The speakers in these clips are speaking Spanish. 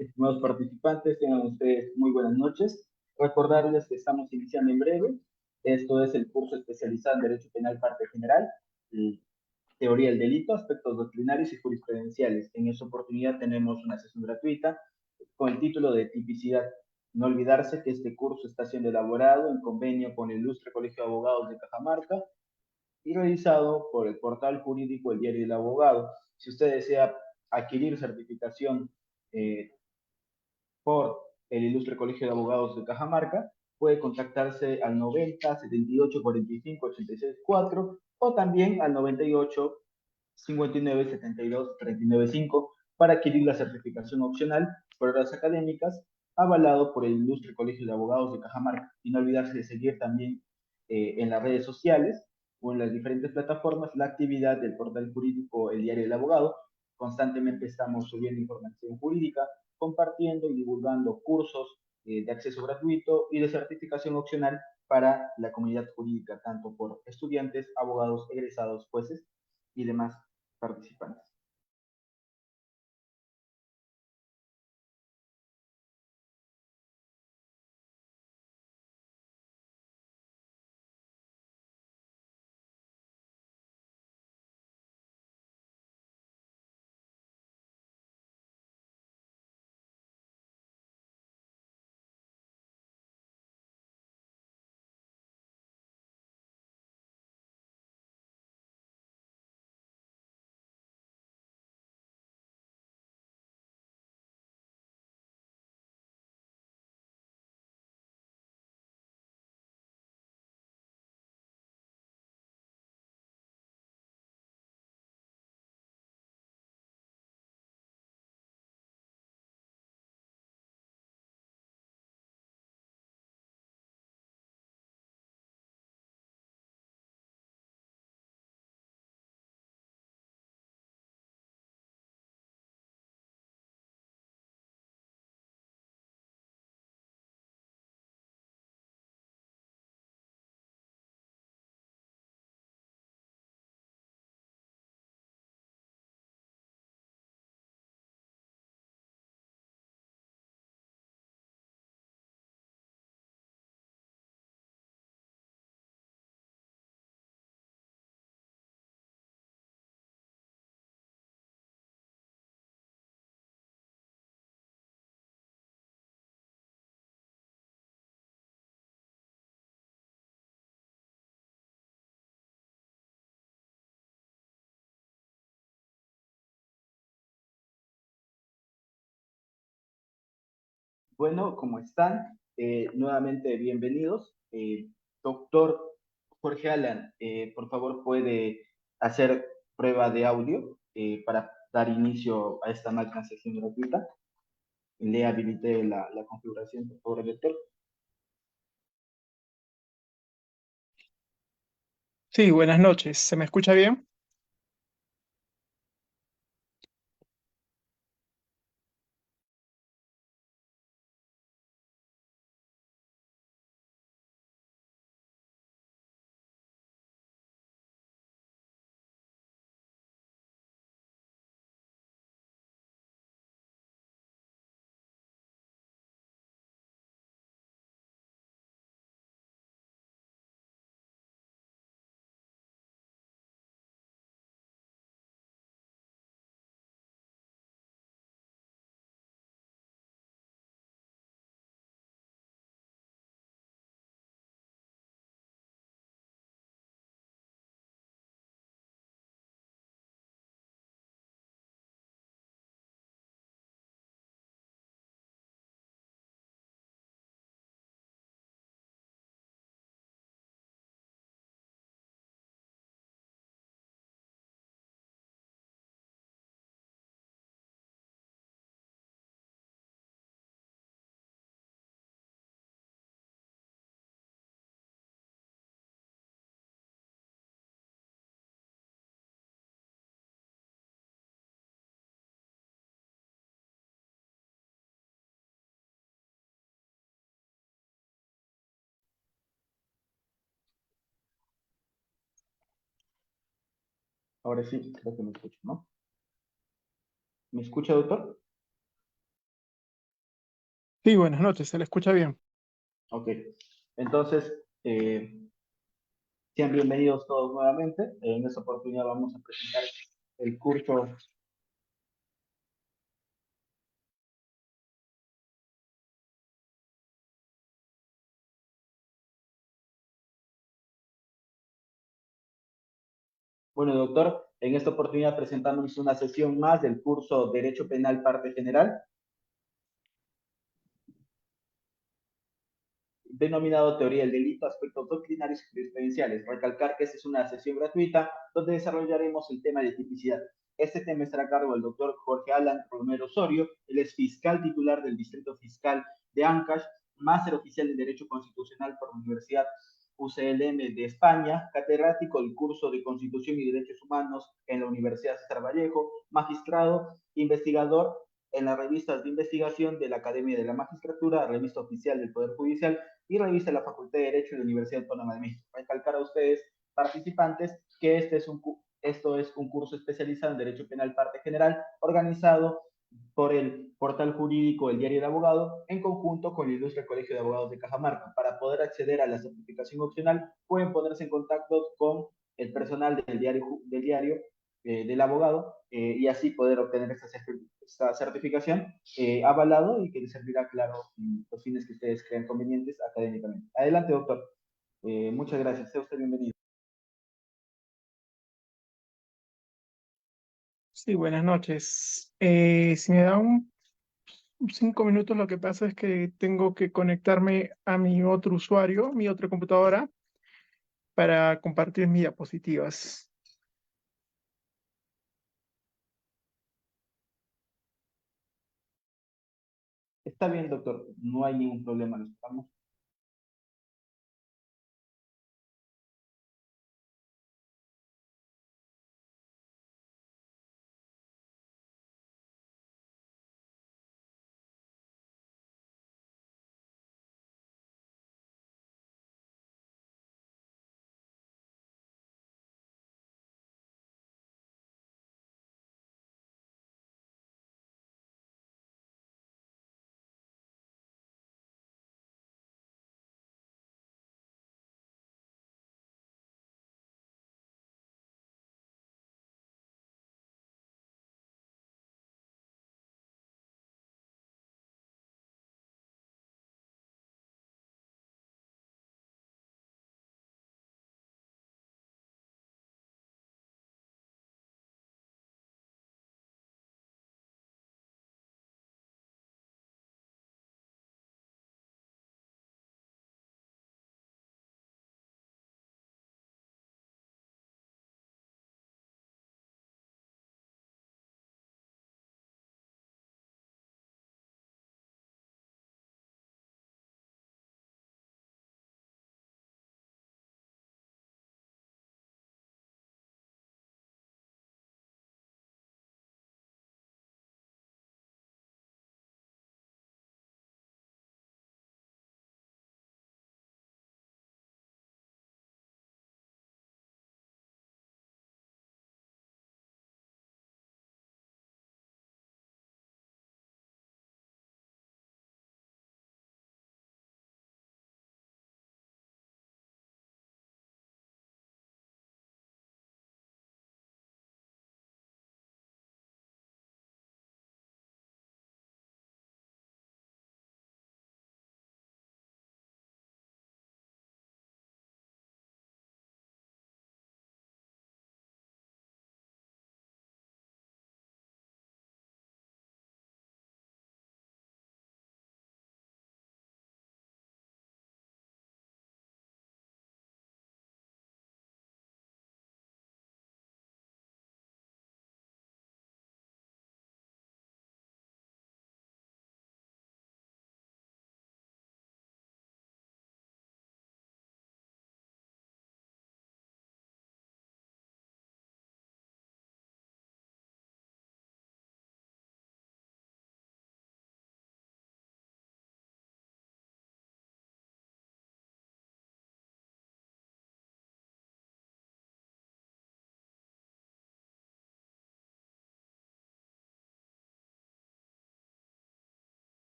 Estimados participantes, tengan ustedes muy buenas noches. Recordarles que estamos iniciando en breve. Esto es el curso especializado en Derecho Penal Parte General, Teoría del Delito, Aspectos Doctrinarios y Jurisprudenciales. En esta oportunidad tenemos una sesión gratuita con el título de Tipicidad. No olvidarse que este curso está siendo elaborado en convenio con el Ilustre Colegio de Abogados de Cajamarca y realizado por el portal jurídico El Diario del Abogado. Si usted desea adquirir certificación por el Ilustre Colegio de Abogados de Cajamarca, puede contactarse al 90 78 45 86 4 o también al 98 59 72 39 5 para adquirir la certificación opcional por horas académicas avalado por el Ilustre Colegio de Abogados de Cajamarca. Y no olvidarse de seguir también en las redes sociales o en las diferentes plataformas la actividad del portal jurídico El Diario del Abogado. Constantemente estamos subiendo información jurídica, compartiendo y divulgando cursos de acceso gratuito y de certificación opcional para la comunidad jurídica, tanto por estudiantes, abogados, egresados, jueces y demás participantes. Bueno, ¿cómo están? Nuevamente bienvenidos. Doctor Jorge Alan, por favor, puede hacer prueba de audio para dar inicio a esta magna sesión gratuita. Le habilité la configuración, por favor, doctor. Sí, buenas noches. ¿Se me escucha bien? Ahora sí, creo que me escucho, ¿no? ¿Me escucha, doctor? Sí, buenas noches, se le escucha bien. Ok. Entonces, sean bienvenidos todos nuevamente. En esta oportunidad vamos a presentar el curso. Bueno, doctor, en esta oportunidad presentamos una sesión más del curso Derecho Penal Parte General, denominado Teoría del Delito, Aspectos Doctrinarios y Jurisprudenciales. Recalcar que esta es una sesión gratuita donde desarrollaremos el tema de tipicidad. Este tema estará a cargo del doctor Jorge Alan Romero Osorio. Él es fiscal titular del Distrito Fiscal de Ancash, máster oficial en Derecho Constitucional por la Universidad UCLM de España, catedrático del curso de Constitución y Derechos Humanos en la Universidad César Vallejo, magistrado, investigador en las revistas de investigación de la Academia de la Magistratura, Revista Oficial del Poder Judicial y revista de la Facultad de Derecho de la Universidad Autónoma de México. Recalcar a ustedes, participantes, que esto es un curso especializado en Derecho Penal Parte General, organizado por el portal jurídico El Diario de Abogado, en conjunto con el Ilustre Colegio de Abogados de Cajamarca. Para poder acceder a la certificación opcional, pueden ponerse en contacto con el personal del diario del abogado y así poder obtener esta certificación avalado y que les servirá, claro, en los fines que ustedes crean convenientes académicamente. Adelante, doctor. Muchas gracias. Sea usted bienvenido. Sí, buenas noches. Si me da 5 minutos, lo que pasa es que tengo que conectarme a mi otro usuario, mi otra computadora, para compartir mis diapositivas. Está bien, doctor. No hay ningún problema. Lo estamos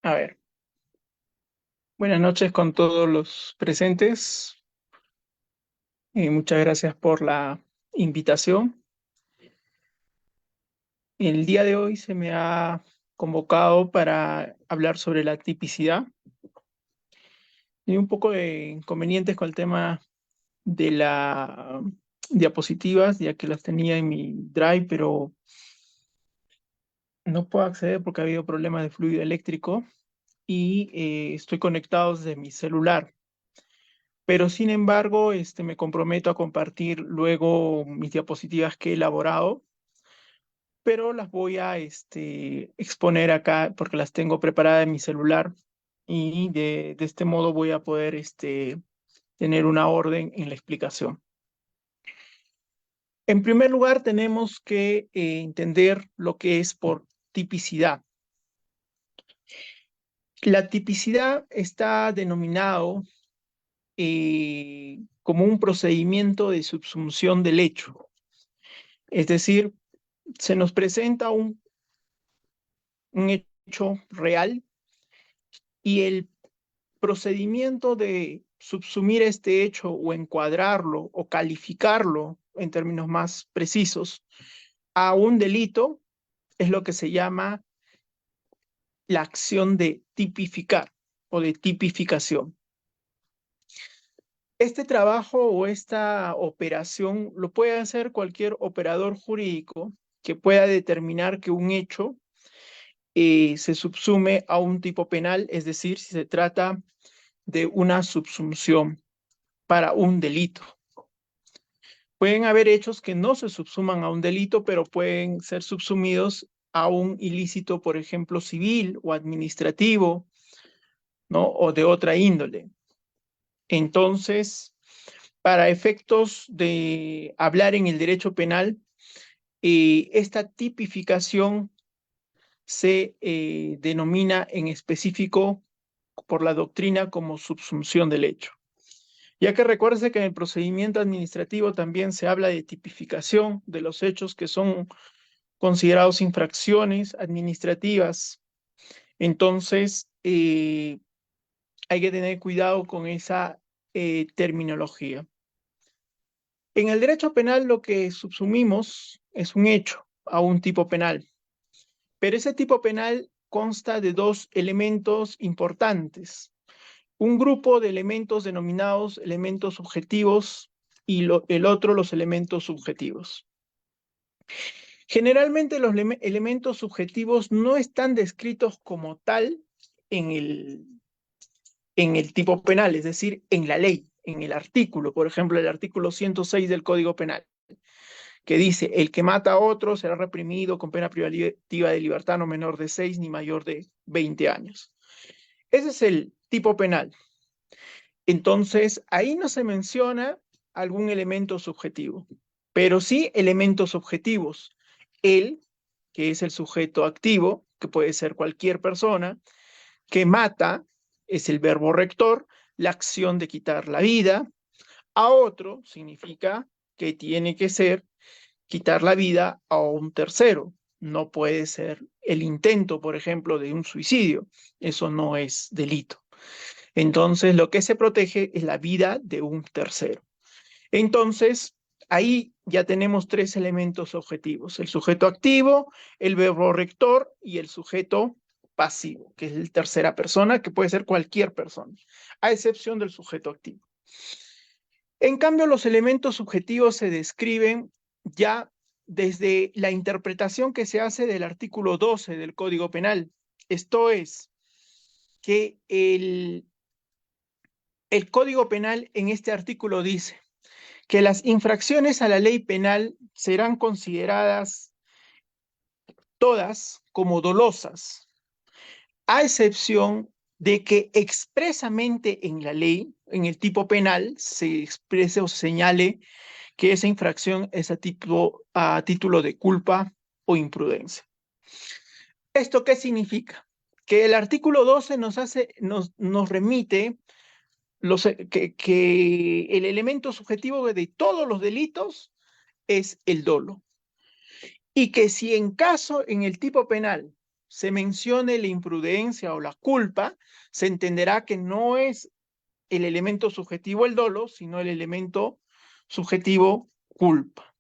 A ver, buenas noches con todos los presentes. Muchas gracias por la invitación. El día de hoy se me ha convocado para hablar sobre la tipicidad y un poco de inconvenientes con el tema de las diapositivas, ya que las tenía en mi Drive, pero no puedo acceder porque ha habido problemas de fluido eléctrico y estoy conectado desde mi celular. Pero sin embargo, me comprometo a compartir luego mis diapositivas que he elaborado, pero las voy a exponer acá porque las tengo preparadas en mi celular y de este modo voy a poder tener una orden en la explicación. En primer lugar, tenemos que entender lo que es por tipicidad. La tipicidad está denominado como un procedimiento de subsunción del hecho. Es decir, se nos presenta un hecho real y el procedimiento de subsumir este hecho o encuadrarlo o calificarlo en términos más precisos a un delito es lo que se llama la acción de tipificar o de tipificación. Este trabajo o esta operación lo puede hacer cualquier operador jurídico que pueda determinar que un hecho se subsume a un tipo penal, es decir, si se trata de una subsunción para un delito. Pueden haber hechos que no se subsuman a un delito, pero pueden ser subsumidos a un ilícito, por ejemplo, civil o administrativo, ¿no? O de otra índole. Entonces, para efectos de hablar en el derecho penal, esta tipificación se denomina en específico por la doctrina como subsunción del hecho. Ya que recuerde que en el procedimiento administrativo también se habla de tipificación de los hechos que son considerados infracciones administrativas. Entonces, hay que tener cuidado con esa terminología. En el derecho penal lo que subsumimos es un hecho a un tipo penal, pero ese tipo penal consta de dos elementos importantes. Un grupo de elementos denominados elementos subjetivos y el otro los elementos subjetivos. Generalmente los elementos subjetivos no están descritos como tal en el tipo penal, es decir, en la ley, en el artículo, por ejemplo, el artículo 106 del Código Penal, que dice, el que mata a otro será reprimido con pena privativa de libertad no menor de 6 ni mayor de 20 años. Ese es el tipo penal. Entonces, ahí no se menciona algún elemento subjetivo, pero sí elementos objetivos. El, que es el sujeto activo, que puede ser cualquier persona, que mata, es el verbo rector, la acción de quitar la vida. A otro significa que tiene que ser quitar la vida a un tercero. No puede ser el intento, por ejemplo, de un suicidio. Eso no es delito. Entonces, lo que se protege es la vida de un tercero. Entonces, ahí ya tenemos tres elementos objetivos: el sujeto activo, el verbo rector y el sujeto pasivo, que es la tercera persona, que puede ser cualquier persona, a excepción del sujeto activo. En cambio, los elementos subjetivos se describen ya desde la interpretación que se hace del artículo 12 del Código Penal. Esto es, que el Código Penal en este artículo dice que las infracciones a la ley penal serán consideradas todas como dolosas, a excepción de que expresamente en la ley, en el tipo penal, se exprese o señale que esa infracción es a título de culpa o imprudencia. ¿Esto qué significa? Que el artículo 12 nos remite que el elemento subjetivo de todos los delitos es el dolo. Y que si en caso, en el tipo penal, se mencione la imprudencia o la culpa, se entenderá que no es el elemento subjetivo el dolo, sino el elemento subjetivo culpa.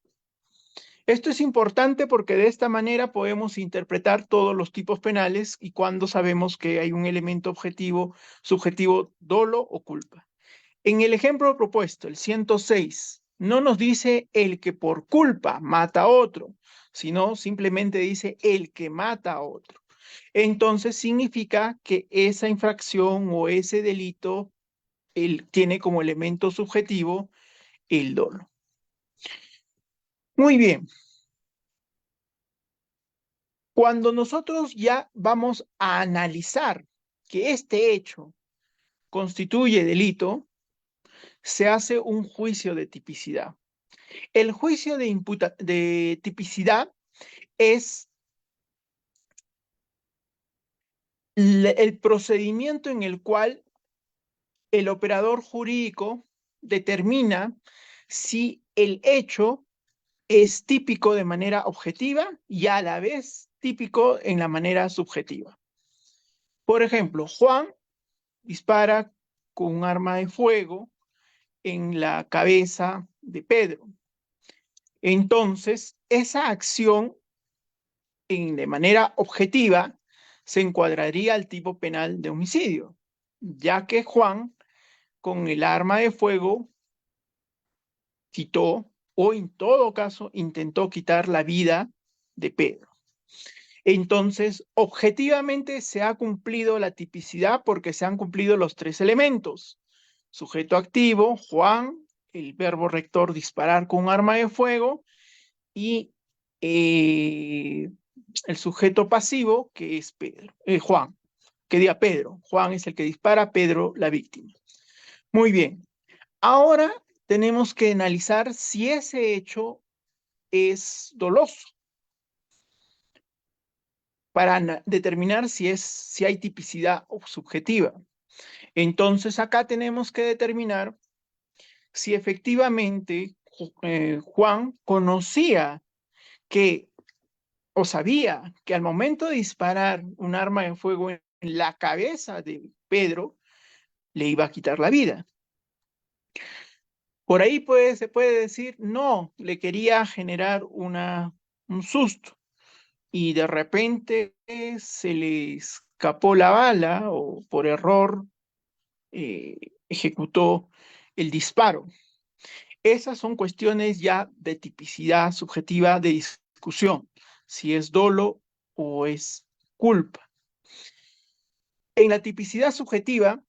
Esto es importante porque de esta manera podemos interpretar todos los tipos penales y cuando sabemos que hay un elemento objetivo, subjetivo, dolo o culpa. En el ejemplo propuesto, el 106, no nos dice el que por culpa mata a otro, sino simplemente dice el que mata a otro. Entonces significa que esa infracción o ese delito tiene como elemento subjetivo el dolo. Muy bien. Cuando nosotros ya vamos a analizar que este hecho constituye delito, se hace un juicio de tipicidad. El juicio de tipicidad es el procedimiento en el cual el operador jurídico determina si el hecho es típico de manera objetiva y a la vez típico en la manera subjetiva. Por ejemplo, Juan dispara con un arma de fuego en la cabeza de Pedro. Entonces, esa acción de manera objetiva se encuadraría al tipo penal de homicidio, ya que Juan con el arma de fuego quitó o en todo caso intentó quitar la vida de Pedro. Entonces, objetivamente se ha cumplido la tipicidad porque se han cumplido los tres elementos. Sujeto activo, Juan, el verbo rector disparar con un arma de fuego y el sujeto pasivo que es Pedro, Juan, que diga Pedro. Juan es el que dispara, Pedro la víctima. Muy bien. Ahora tenemos que analizar si ese hecho es doloso para determinar si hay tipicidad subjetiva. Entonces acá tenemos que determinar si efectivamente Juan conocía que o sabía que al momento de disparar un arma de fuego en la cabeza de Pedro, le iba a quitar la vida. Por ahí se puede decir, no, le quería generar un susto y de repente se le escapó la bala o por error ejecutó el disparo. Esas son cuestiones ya de tipicidad subjetiva de discusión, si es dolo o es culpa. En la tipicidad subjetiva,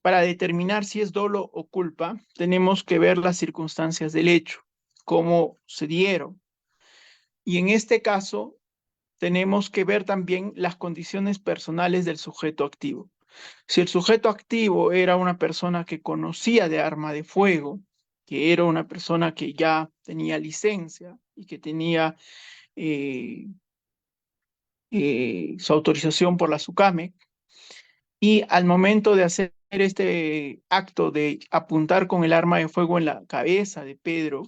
para determinar si es dolo o culpa, tenemos que ver las circunstancias del hecho, cómo se dieron. Y en este caso, tenemos que ver también las condiciones personales del sujeto activo. Si el sujeto activo era una persona que conocía de arma de fuego, que era una persona que ya tenía licencia y que tenía su autorización por la SUCAME, y al momento de hacer este acto de apuntar con el arma de fuego en la cabeza de Pedro,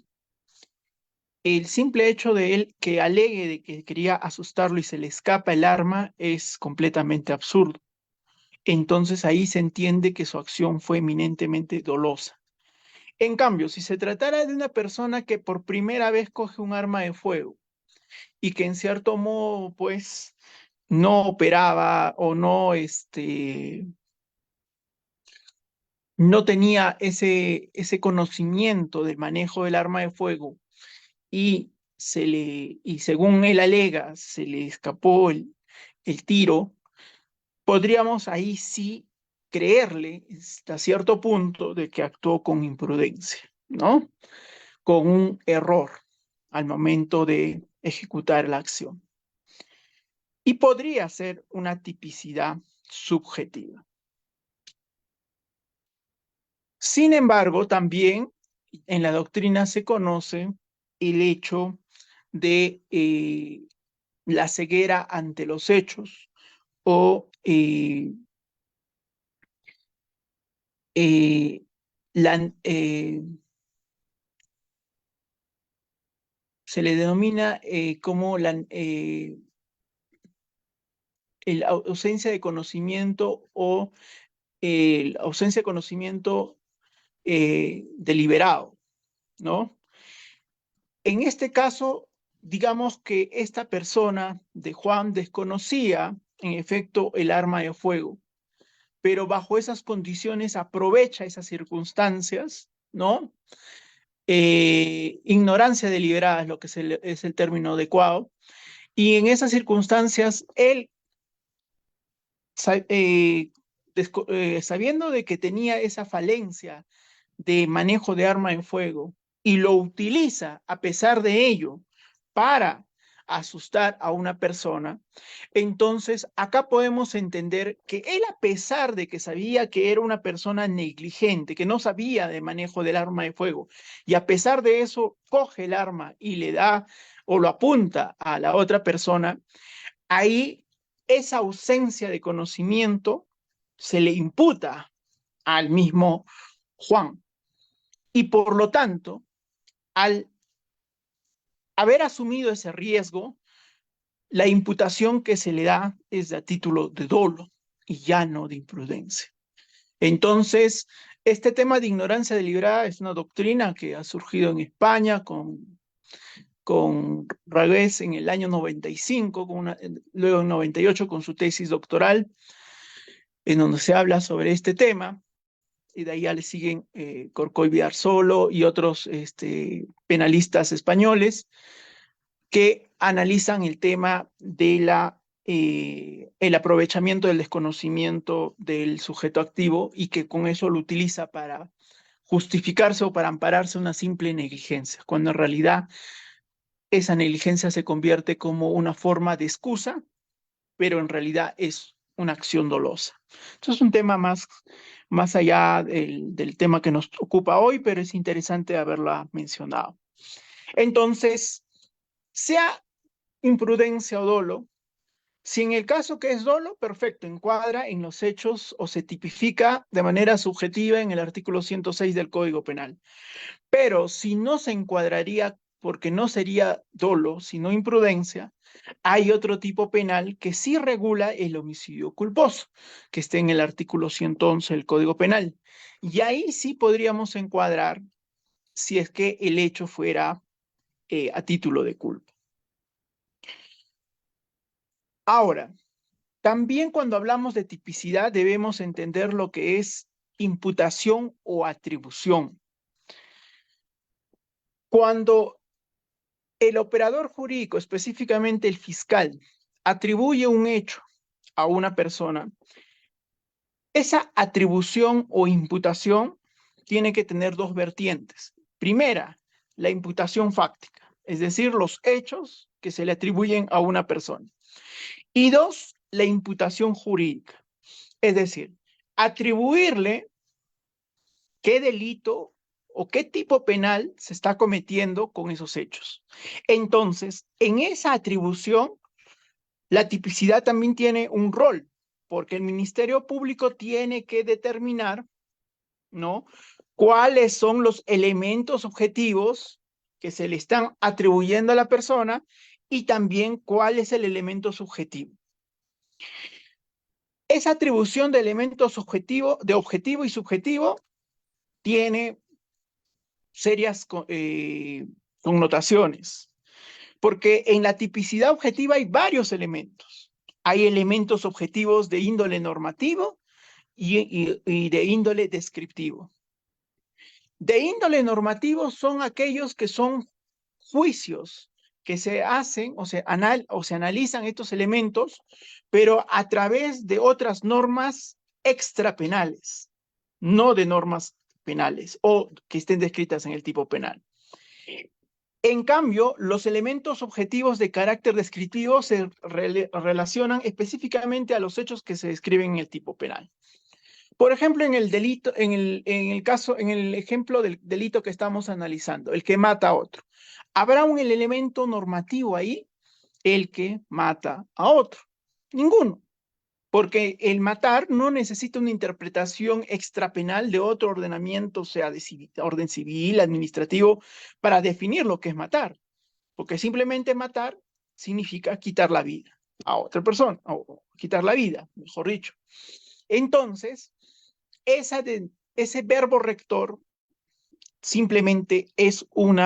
el simple hecho de él que alegue de que quería asustarlo y se le escapa el arma es completamente absurdo. Entonces ahí se entiende que su acción fue eminentemente dolosa. En cambio, si se tratara de una persona que por primera vez coge un arma de fuego y que en cierto modo, pues, no operaba o no tenía ese conocimiento del manejo del arma de fuego y y según él alega, se le escapó el tiro, podríamos ahí sí creerle hasta cierto punto de que actuó con imprudencia, ¿no? Con un error al momento de ejecutar la acción. Y podría ser una tipicidad subjetiva. Sin embargo, también en la doctrina se conoce el hecho de la ceguera ante los hechos o eh, la, se le denomina como la ausencia de conocimiento o la ausencia de conocimiento deliberado, ¿no? En este caso, digamos que esta persona de Juan desconocía, en efecto, el arma de fuego, pero bajo esas condiciones aprovecha esas circunstancias, ¿no? Ignorancia deliberada es lo que es el término adecuado, y en esas circunstancias él, sa- eh, sabiendo de que tenía esa falencia de manejo de arma en fuego y lo utiliza a pesar de ello para asustar a una persona, entonces acá podemos entender que él, a pesar de que sabía que era una persona negligente, que no sabía de manejo del arma de fuego, y a pesar de eso coge el arma y le da o lo apunta a la otra persona, ahí esa ausencia de conocimiento se le imputa al mismo Juan. Y por lo tanto, al haber asumido ese riesgo, la imputación que se le da es a título de dolo y ya no de imprudencia. Entonces, este tema de ignorancia deliberada es una doctrina que ha surgido en España con Ragués en el año 95, luego en 98 con su tesis doctoral, en donde se habla sobre este tema. Y de ahí ya le siguen Corcoy Vidarsolo y otros penalistas españoles que analizan el tema de el aprovechamiento del desconocimiento del sujeto activo y que con eso lo utiliza para justificarse o para ampararse una simple negligencia, cuando en realidad esa negligencia se convierte como una forma de excusa, pero en realidad es una acción dolosa. Entonces es un tema más allá del tema que nos ocupa hoy, pero es interesante haberla mencionado. Entonces, sea imprudencia o dolo, si en el caso que es dolo, perfecto, encuadra en los hechos o se tipifica de manera subjetiva en el artículo 106 del Código Penal. Pero si no se encuadraría porque no sería dolo, sino imprudencia, hay otro tipo penal que sí regula el homicidio culposo, que está en el artículo 111 del Código Penal. Y ahí sí podríamos encuadrar si es que el hecho fuera a título de culpa. Ahora, también cuando hablamos de tipicidad debemos entender lo que es imputación o atribución. Cuando el operador jurídico, específicamente el fiscal, atribuye un hecho a una persona, esa atribución o imputación tiene que tener dos vertientes. Primera, la imputación fáctica, es decir, los hechos que se le atribuyen a una persona. Y dos, la imputación jurídica, es decir, atribuirle qué delito o qué tipo penal se está cometiendo con esos hechos. Entonces, en esa atribución, la tipicidad también tiene un rol, porque el Ministerio Público tiene que determinar, ¿no?, cuáles son los elementos objetivos que se le están atribuyendo a la persona y también cuál es el elemento subjetivo. Esa atribución de elementos de objetivo y subjetivo tiene serias connotaciones, porque en la tipicidad objetiva hay varios elementos. Hay elementos objetivos de índole normativo y de índole descriptivo. De índole normativo son aquellos que son juicios que se hacen o se analizan estos elementos, pero a través de otras normas extrapenales, no de normas penales o que estén descritas en el tipo penal. En cambio, los elementos objetivos de carácter descriptivo se relacionan específicamente a los hechos que se describen en el tipo penal. Por ejemplo, en el delito, en el ejemplo del delito que estamos analizando, el que mata a otro, ¿habrá un elemento normativo ahí? El que mata a otro. Ninguno. Porque el matar no necesita una interpretación extrapenal de otro ordenamiento, sea de orden civil, administrativo, para definir lo que es matar. Porque simplemente matar significa quitar la vida a otra persona, o quitar la vida, mejor dicho. Entonces, ese verbo rector simplemente es un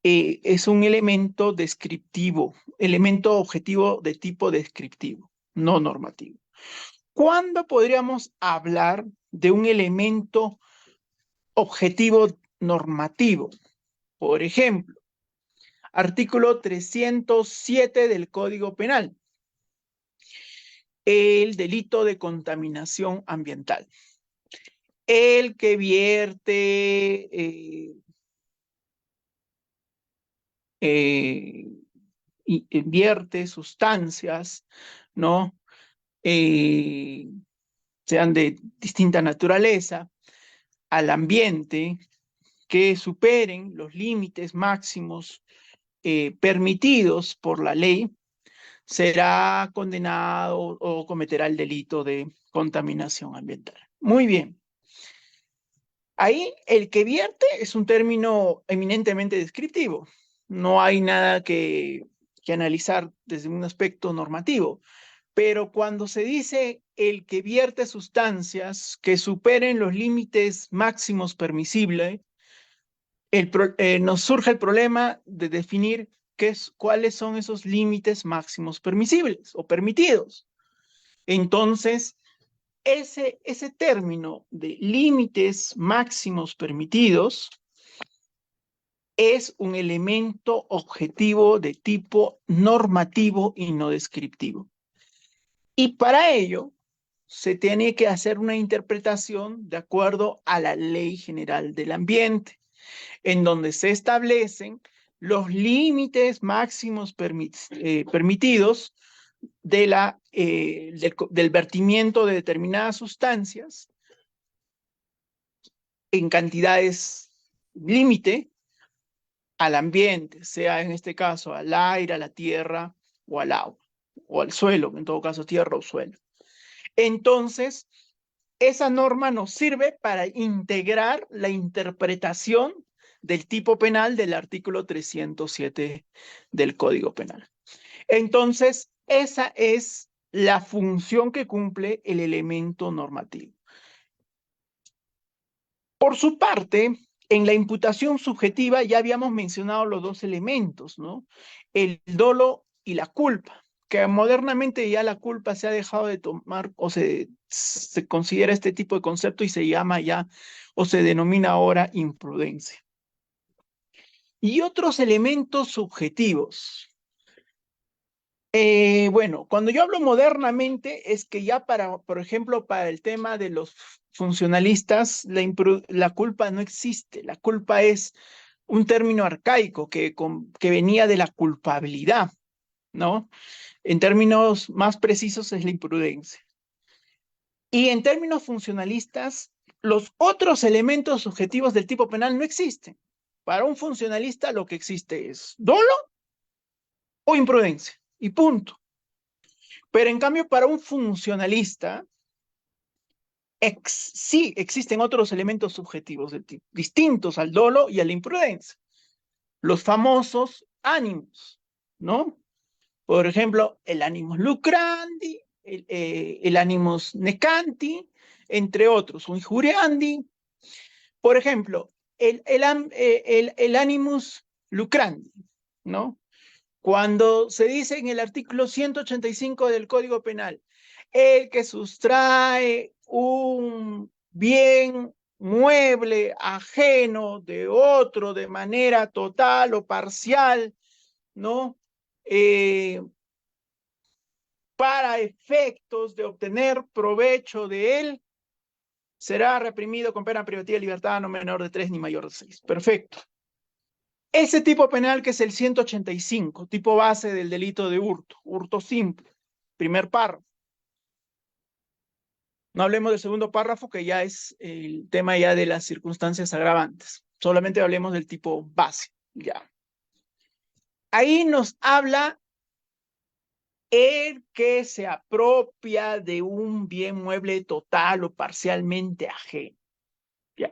elemento descriptivo, elemento objetivo de tipo descriptivo, no normativo. ¿Cuándo podríamos hablar de un elemento objetivo normativo? Por ejemplo, artículo 307 del Código Penal, el delito de contaminación ambiental. El que vierte sustancias, ¿no? Sean de distinta naturaleza, al ambiente, que superen los límites máximos permitidos por la ley, será condenado o cometerá el delito de contaminación ambiental. Muy bien. Ahí el que vierte es un término eminentemente descriptivo. No hay nada que analizar desde un aspecto normativo. Pero cuando se dice el que vierte sustancias que superen los límites máximos permisibles, nos surge el problema de definir cuáles son esos límites máximos permisibles o permitidos. Entonces, ese término de límites máximos permitidos es un elemento objetivo de tipo normativo y no descriptivo. Y para ello se tiene que hacer una interpretación de acuerdo a la Ley General del Ambiente, en donde se establecen los límites máximos permitidos del vertimiento de determinadas sustancias en cantidades límite al ambiente, sea en este caso al aire, a la tierra o al agua, o al suelo, en todo caso tierra o suelo. Entonces, esa norma nos sirve para integrar la interpretación del tipo penal del artículo 307 del Código Penal. Entonces, esa es la función que cumple el elemento normativo. Por su parte, en la imputación subjetiva ya habíamos mencionado los dos elementos, ¿no? El dolo y la culpa, que modernamente ya la culpa se ha dejado de tomar o se considera este tipo de concepto y se llama ya o se denomina ahora imprudencia. Y otros elementos subjetivos. Bueno, cuando yo hablo modernamente es que ya por ejemplo, para el tema de los funcionalistas, la culpa no existe. La culpa es un término arcaico que venía de la culpabilidad, ¿no? En términos más precisos es la imprudencia. Y en términos funcionalistas, los otros elementos subjetivos del tipo penal no existen. Para un funcionalista lo que existe es dolo o imprudencia, y punto. Pero en cambio, para un funcionalista, sí existen otros elementos subjetivos distintos al dolo y a la imprudencia. Los famosos ánimos, ¿no? Por ejemplo, el animus lucrandi, el animus necanti, entre otros, un injuriandi. Por ejemplo, el animus lucrandi, ¿no? Cuando se dice en el artículo 185 del Código Penal, el que sustrae un bien mueble ajeno de otro de manera total o parcial, ¿no? Para efectos de obtener provecho de él, será reprimido con pena privativa de libertad no menor de 3 ni mayor de 6. Perfecto. Ese tipo penal que es el 185, tipo base del delito de hurto simple, primer párrafo. No hablemos del segundo párrafo, que ya es el tema ya de las circunstancias agravantes. Solamente hablemos del tipo base, ya. Ahí nos habla el que se apropia de un bien mueble total o parcialmente ajeno. Ya.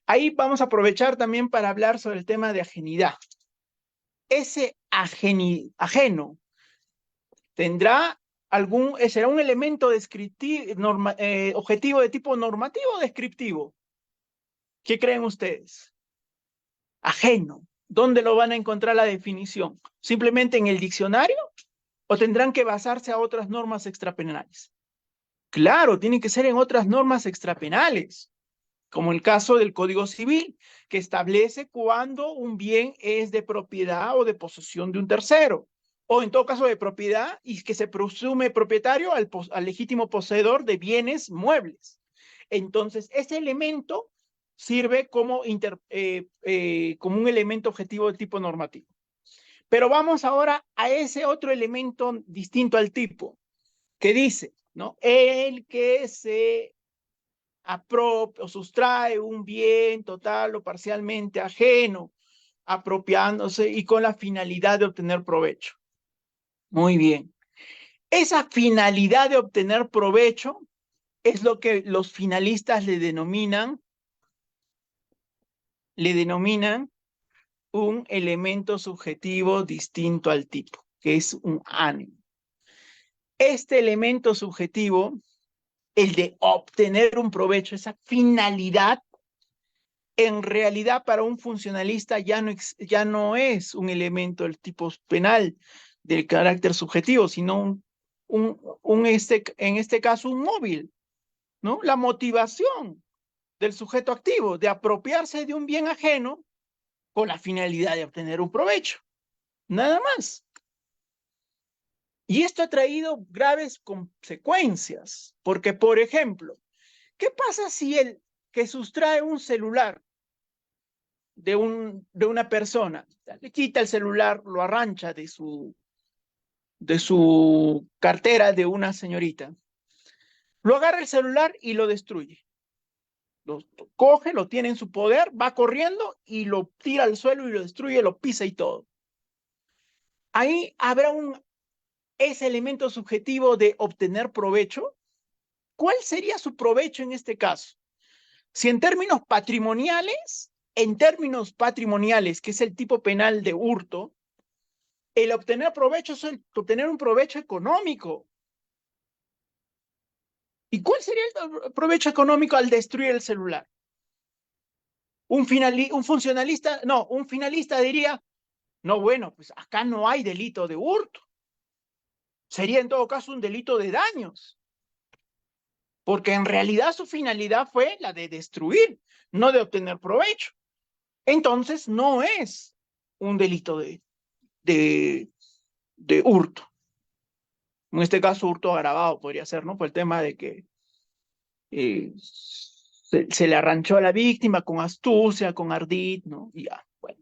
Ahí vamos a aprovechar también para hablar sobre el tema de ajenidad. Ese ajeno tendrá será un elemento objetivo de tipo normativo o descriptivo. ¿Qué creen ustedes? Ajeno. ¿Dónde lo van a encontrar la definición? ¿Simplemente en el diccionario o tendrán que basarse a otras normas extrapenales? Claro, tiene que ser en otras normas extrapenales, como el caso del Código Civil, que establece cuando un bien es de propiedad o de posesión de un tercero, o en todo caso de propiedad y que se presume propietario al legítimo poseedor de bienes muebles. Entonces, ese elemento sirve como un elemento objetivo de tipo normativo. Pero vamos ahora a ese otro elemento distinto al tipo, que dice, ¿no? El que se apropia o sustrae un bien total o parcialmente ajeno, apropiándose y con la finalidad de obtener provecho. Muy bien. Esa finalidad de obtener provecho es lo que los finalistas le denominan un elemento subjetivo distinto al tipo, que es un ánimo. Este elemento subjetivo, el de obtener un provecho, esa finalidad, en realidad para un funcionalista ya no es un elemento del tipo penal del carácter subjetivo, sino en este caso un móvil, ¿no? La motivación del sujeto activo de apropiarse de un bien ajeno con la finalidad de obtener un provecho, nada más. Y esto ha traído graves consecuencias, porque, por ejemplo, ¿qué pasa si el que sustrae un celular de una persona, le quita el celular, lo arrancha de su cartera de una señorita, lo agarra el celular y lo destruye? Lo coge, lo tiene en su poder, va corriendo y lo tira al suelo y lo destruye, lo pisa y todo. Ahí habrá ese elemento subjetivo de obtener provecho. ¿Cuál sería su provecho en este caso? Si en términos patrimoniales, que es el tipo penal de hurto, el obtener provecho es obtener un provecho económico. ¿Y cuál sería el provecho económico al destruir el celular? Un finalista diría, no, bueno, pues acá no hay delito de hurto. Sería en todo caso un delito de daños, porque en realidad su finalidad fue la de destruir, no de obtener provecho. Entonces no es un delito de, de hurto. En este caso, hurto agravado podría ser, ¿no? Por el tema de que se le arranchó a la víctima con astucia, con ardid, ¿no? Y ya, bueno.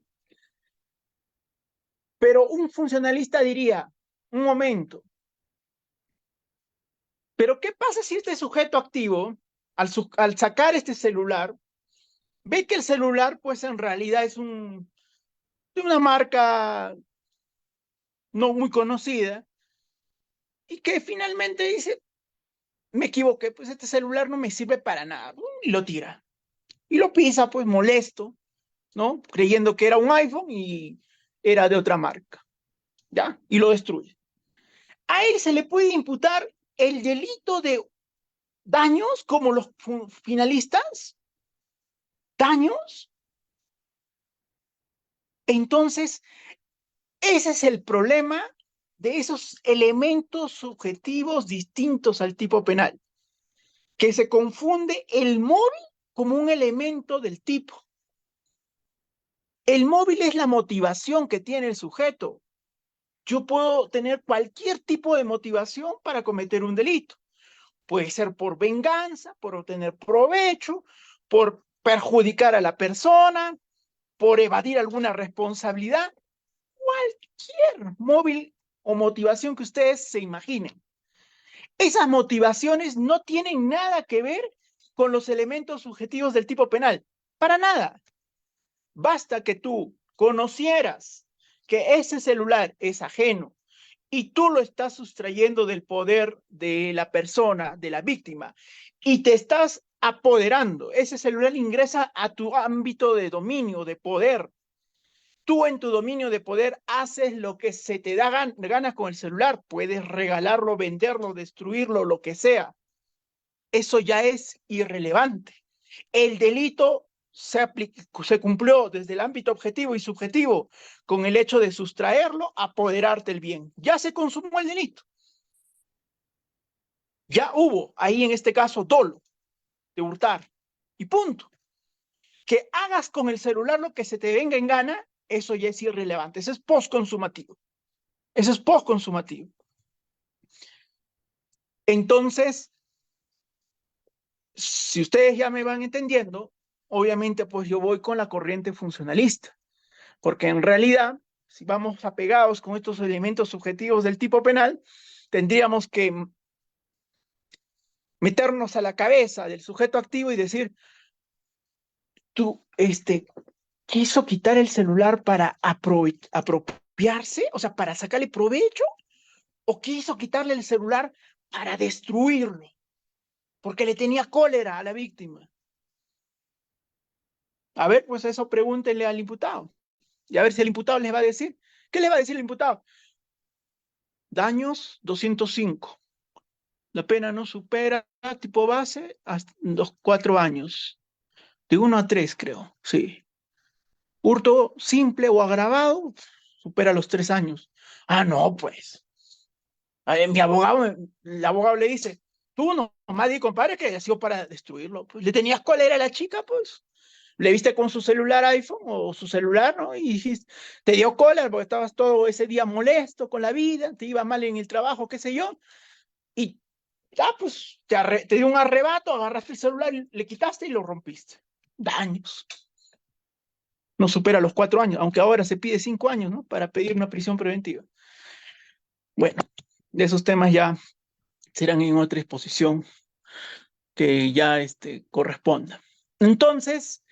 Pero un funcionalista diría, un momento, ¿pero qué pasa si este sujeto activo, al sacar este celular, ve que el celular, pues en realidad es de una marca no muy conocida y que finalmente dice, me equivoqué, pues este celular no me sirve para nada, y lo tira. Y lo pisa, pues molesto, ¿no? Creyendo que era un iPhone y era de otra marca, ¿ya? Y lo destruye. A él se le puede imputar el delito de daños como los finalistas, daños. Entonces, ese es el problema de esos elementos subjetivos distintos al tipo penal, que se confunde el móvil como un elemento del tipo. El móvil es la motivación que tiene el sujeto. Yo puedo tener cualquier tipo de motivación para cometer un delito. Puede ser por venganza, por obtener provecho, por perjudicar a la persona, por evadir alguna responsabilidad, cualquier móvil o motivación que ustedes se imaginen. Esas motivaciones no tienen nada que ver con los elementos subjetivos del tipo penal, para nada. Basta que tú conocieras que ese celular es ajeno y tú lo estás sustrayendo del poder de la persona, de la víctima, y te estás apoderando. Ese celular ingresa a tu ámbito de dominio, de poder. Tú en tu dominio de poder haces lo que se te da ganas con el celular. Puedes regalarlo, venderlo, destruirlo, lo que sea. Eso ya es irrelevante. El delito se cumplió desde el ámbito objetivo y subjetivo con el hecho de sustraerlo, apoderarte el bien. Ya se consumó el delito. Ya hubo ahí en este caso dolo de hurtar y punto. Que hagas con el celular lo que se te venga en gana, eso ya es irrelevante. Eso es postconsumativo. Eso es postconsumativo. Entonces, si ustedes ya me van entendiendo, obviamente pues yo voy con la corriente funcionalista, porque en realidad, si vamos apegados con estos elementos subjetivos del tipo penal, tendríamos que meternos a la cabeza del sujeto activo y decir, tú, quiso quitar el celular para apropiarse, o sea, para sacarle provecho, o quiso quitarle el celular para destruirlo, porque le tenía cólera a la víctima. A ver, pues eso pregúntenle al imputado. Y a ver si el imputado les va a decir. ¿Qué le va a decir el imputado? Daños 205. La pena no supera, tipo base, hasta 4 años. De 1 a 3, creo. Sí. Hurto simple o agravado, supera los 3 años. Ah, no, pues. Mi abogado, el abogado le dice, tú no, nomás di, compadre, que ha sido para destruirlo. Pues le tenías cólera a la chica, pues. Le viste con su celular iPhone o su celular, ¿no? Y dijiste, te dio cólera porque estabas todo ese día molesto con la vida, te iba mal en el trabajo, qué sé yo. Y ya, pues, te dio un arrebato, agarraste el celular, le quitaste y lo rompiste. Daños. No supera los 4 años, aunque ahora se pide 5 años, ¿no? Para pedir una prisión preventiva. Bueno, de esos temas ya serán en otra exposición que ya corresponda. Entonces,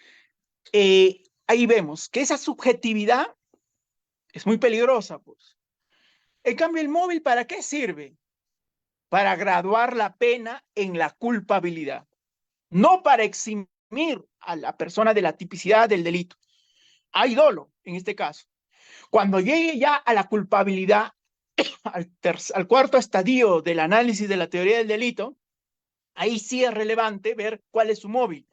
ahí vemos que esa subjetividad es muy peligrosa, pues. En cambio, el móvil, ¿para qué sirve? Para graduar la pena en la culpabilidad, no para eximir a la persona de la tipicidad del delito. Hay dolo, en este caso. Cuando llegue ya a la culpabilidad, al cuarto estadio del análisis de la teoría del delito, ahí sí es relevante ver cuál es su móvil.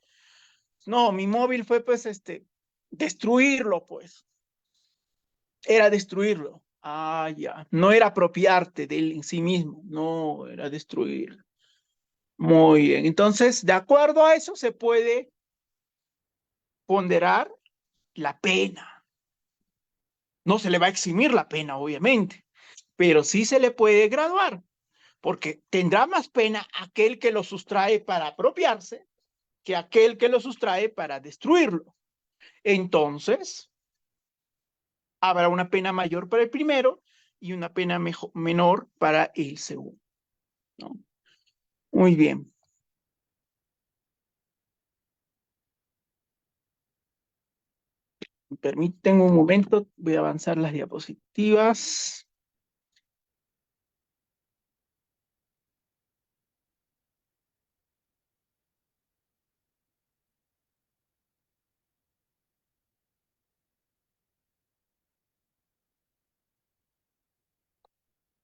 No, mi móvil fue pues destruirlo, pues. Era destruirlo. Ah, ya. No era apropiarte de él en sí mismo, no, era destruirlo. Muy bien. Entonces, de acuerdo a eso, se puede ponderar la pena. No se le va a eximir la pena, obviamente, pero sí se le puede graduar, porque tendrá más pena aquel que lo sustrae para apropiarse que aquel que lo sustrae para destruirlo. Entonces, habrá una pena mayor para el primero y una pena menor para el segundo, ¿no? Muy bien. Permiten un momento, voy a avanzar las diapositivas.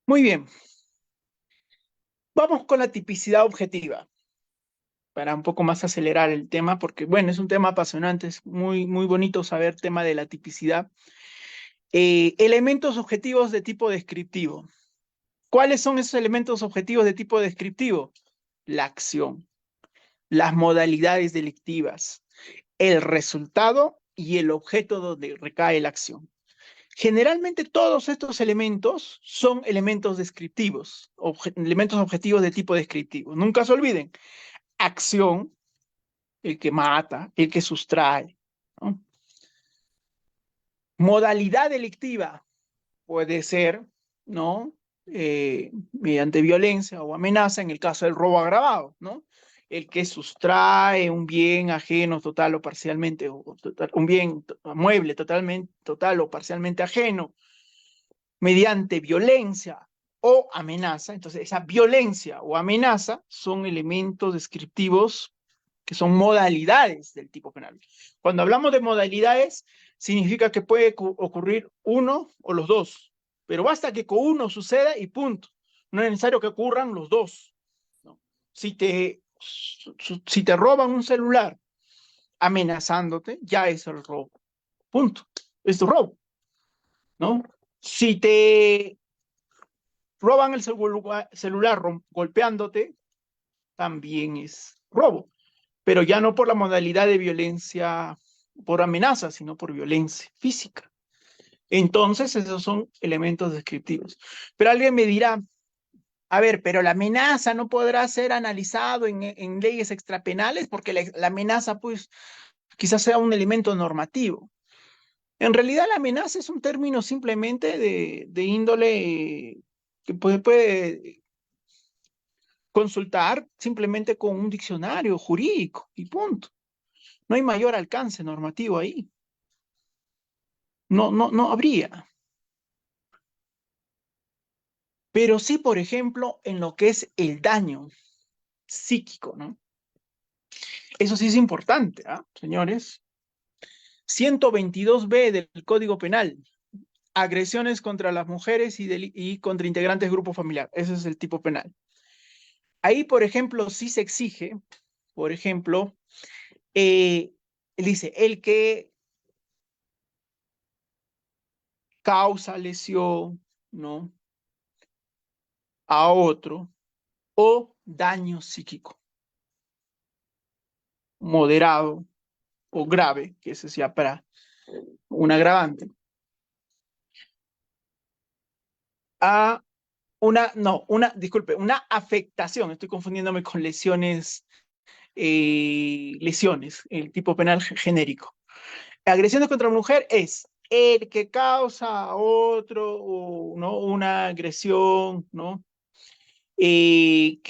Muy bien. Vamos con la tipicidad objetiva, para un poco más acelerar el tema, porque bueno, es un tema apasionante, es muy, muy bonito saber tema de la tipicidad. Elementos objetivos de tipo descriptivo. ¿Cuáles son esos elementos objetivos de tipo descriptivo? La acción, las modalidades delictivas, el resultado y el objeto donde recae la acción. Generalmente todos estos elementos son elementos descriptivos, elementos objetivos de tipo descriptivo. Nunca se olviden, acción, el que mata, el que sustrae, ¿no? Modalidad delictiva puede ser, ¿no? Mediante violencia o amenaza en el caso del robo agravado, ¿no? El que sustrae un bien ajeno total o parcialmente, un bien mueble totalmente, total o parcialmente ajeno, mediante violencia o amenaza. Entonces, esa violencia o amenaza son elementos descriptivos que son modalidades del tipo penal. Cuando hablamos de modalidades, significa que puede ocurrir uno o los dos, pero basta que con uno suceda y punto. No es necesario que ocurran los dos, ¿no? Si te roban un celular amenazándote, ya es el robo. Punto. Es tu robo, ¿no? Si te roban el celular golpeándote, también es robo, pero ya no por la modalidad de violencia por amenaza, sino por violencia física. Entonces, esos son elementos descriptivos. Pero alguien me dirá, a ver, pero la amenaza no podrá ser analizado en leyes extrapenales porque la amenaza, pues, quizás sea un elemento normativo. En realidad, la amenaza es un término simplemente de índole que puede consultar simplemente con un diccionario jurídico y punto. No hay mayor alcance normativo ahí. No habría. Pero sí, por ejemplo, en lo que es el daño psíquico, ¿no? Eso sí es importante, ¿ah, señores? 122b del Código Penal. Agresiones contra las mujeres y contra integrantes del grupo familiar. Ese es el tipo penal. Ahí, por ejemplo, sí se exige, por ejemplo, dice, el que causa lesión, ¿no? A otro o daño psíquico moderado o grave, que ese sea para un agravante, a disculpe, una afectación, estoy confundiéndome con lesiones, el tipo penal genérico. Agresiones contra la mujer es el que causa a otro, ¿no? Una agresión, ¿no? Que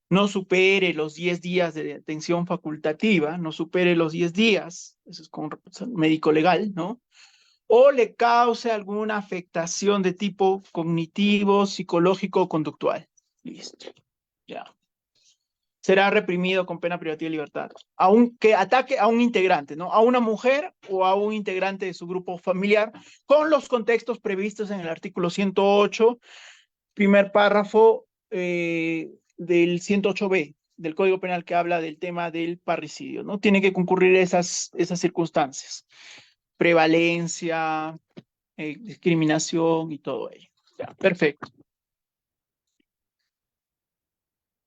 no supere los 10 días de detención facultativa, no supere los 10 días, eso es con médico legal, ¿no? O le cause alguna afectación de tipo cognitivo, psicológico o conductual. Listo. Ya. Será reprimido con pena privativa de libertad. Aunque ataque a un integrante, ¿no? A una mujer o a un integrante de su grupo familiar, con los contextos previstos en el artículo 108, primer párrafo del 108b del Código Penal que habla del tema del parricidio, ¿no? Tiene que concurrir esas circunstancias. Prevalencia, discriminación y todo ello. Ya, perfecto.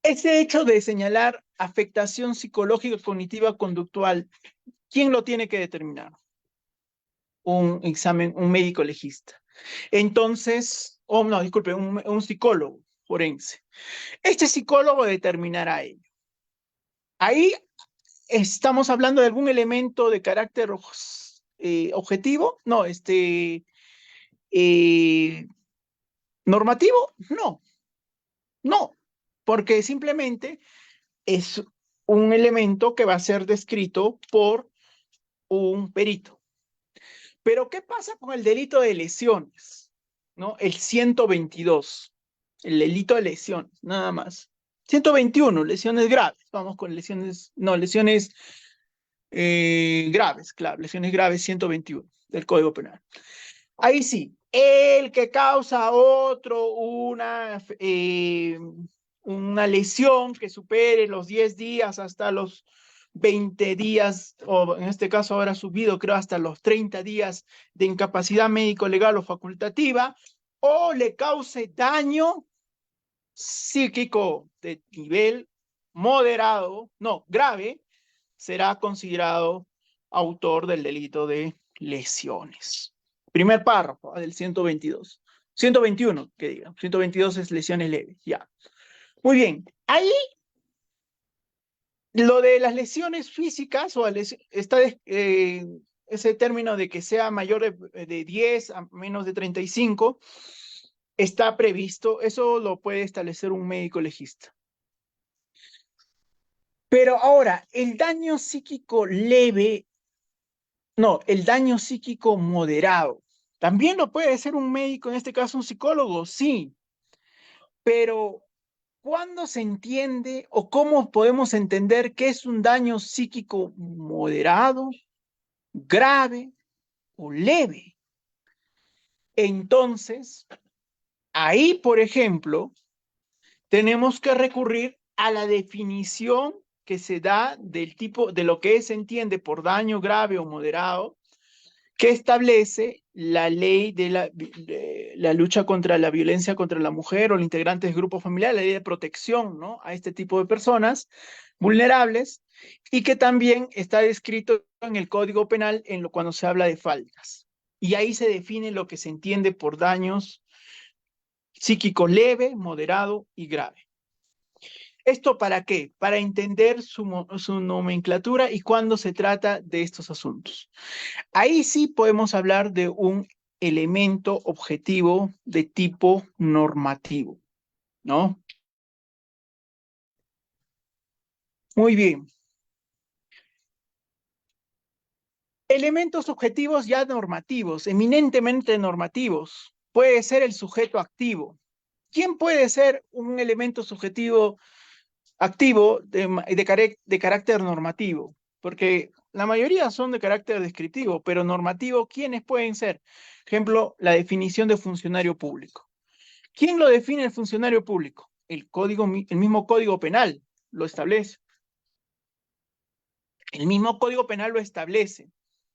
Ese hecho de señalar afectación psicológica, cognitiva, conductual, ¿quién lo tiene que determinar? Un médico legista. Entonces, no, disculpe, un psicólogo forense. Este psicólogo determinará ello. Ahí estamos hablando de algún elemento de carácter objetivo, no, normativo, no, porque simplemente es un elemento que va a ser descrito por un perito. Pero, ¿qué pasa con el delito de lesiones? ¿No? El 122, el delito de lesiones, nada más. 121, lesiones graves. Vamos con lesiones graves, claro, lesiones graves 121 del Código Penal. Ahí sí, el que causa a otro una lesión que supere los 10 días hasta los 20 días, o en este caso ahora subido creo hasta los 30 días de incapacidad médico legal o facultativa, o le cause daño psíquico de nivel moderado, no, grave, será considerado autor del delito de lesiones. Primer párrafo del 122. 121, que diga. 122 es lesiones leves, ya. Muy bien. Ahí, lo de las lesiones físicas, está ese término de que sea mayor de 10 a menos de 35, está previsto, eso lo puede establecer un médico legista. Pero ahora, el daño psíquico leve, no, el daño psíquico moderado, también lo puede hacer un médico, en este caso un psicólogo, sí, pero ¿cuándo se entiende o cómo podemos entender qué es un daño psíquico moderado, grave o leve? Entonces, ahí, por ejemplo, tenemos que recurrir a la definición que se da del tipo de lo que se entiende por daño grave o moderado, que establece la ley de la lucha contra la violencia contra la mujer o los integrantes del grupo familiar, la ley de protección, ¿no?, a este tipo de personas vulnerables, y que también está descrito en el Código Penal cuando se habla de faltas. Y ahí se define lo que se entiende por daños psíquicos leve, moderado y grave. ¿Esto para qué? Para entender su nomenclatura y cuándo se trata de estos asuntos. Ahí sí podemos hablar de un elemento objetivo de tipo normativo, ¿no? Muy bien. Elementos objetivos ya normativos, eminentemente normativos. Puede ser el sujeto activo. ¿Quién puede ser un elemento subjetivo activo de carácter normativo? Porque la mayoría son de carácter descriptivo, pero normativo, ¿quiénes pueden ser? Ejemplo, la definición de funcionario público. ¿Quién lo define el funcionario público? El mismo Código Penal lo establece. El mismo Código Penal lo establece,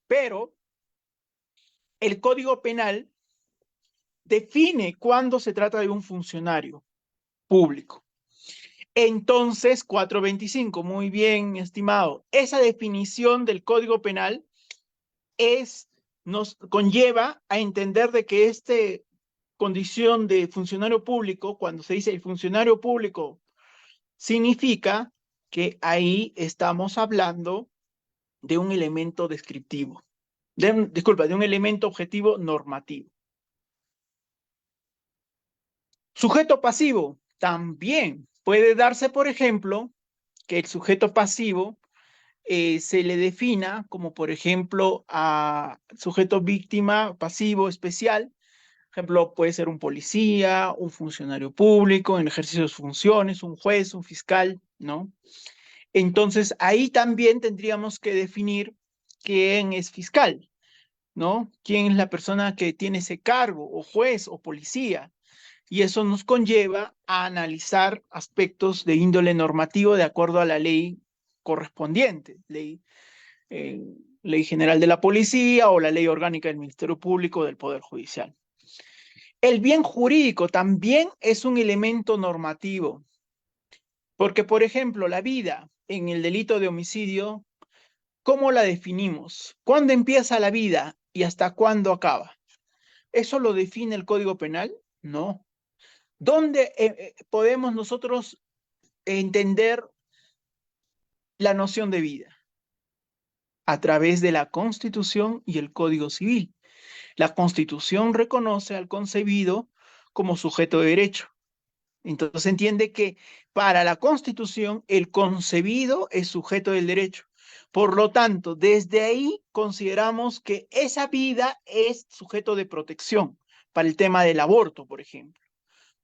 pero el Código Penal define cuándo se trata de un funcionario público. Entonces, 425, muy bien, estimado. Esa definición del Código Penal nos conlleva a entender de que esta condición de funcionario público, cuando se dice el funcionario público, significa que ahí estamos hablando de un elemento descriptivo, de un elemento objetivo normativo. Sujeto pasivo, también puede darse, por ejemplo, que el sujeto pasivo se le defina como, por ejemplo, a sujeto víctima pasivo especial. Ejemplo, puede ser un policía, un funcionario público en ejercicio de sus funciones, un juez, un fiscal, ¿no? Entonces, ahí también tendríamos que definir quién es fiscal, ¿no? ¿Quién es la persona que tiene ese cargo, o juez, o policía? Y eso nos conlleva a analizar aspectos de índole normativo de acuerdo a la ley correspondiente, eh, ley general de la policía o la ley orgánica del Ministerio Público del Poder Judicial. El bien jurídico también es un elemento normativo, porque, por ejemplo, la vida en el delito de homicidio, ¿cómo la definimos? ¿Cuándo empieza la vida y hasta cuándo acaba? ¿Eso lo define el Código Penal? No. ¿Dónde podemos nosotros entender la noción de vida? A través de la Constitución y el Código Civil. La Constitución reconoce al concebido como sujeto de derecho. Entonces se entiende que para la Constitución el concebido es sujeto del derecho. Por lo tanto, desde ahí consideramos que esa vida es sujeto de protección para el tema del aborto, por ejemplo,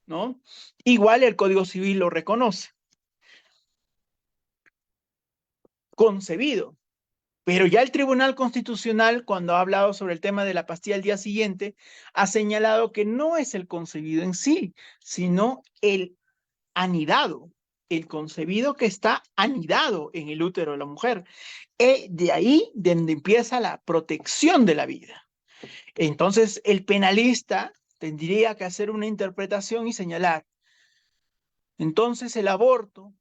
¿no? Igual el Código Civil lo reconoce. Concebido. Pero ya el Tribunal Constitucional, cuando ha hablado sobre el tema de la pastilla al día siguiente, ha señalado que no es el concebido en sí, sino el anidado, el concebido que está anidado en el útero de la mujer. De ahí donde empieza la protección de la vida. Entonces, el penalista tendría que hacer una interpretación y señalar. Entonces, el aborto,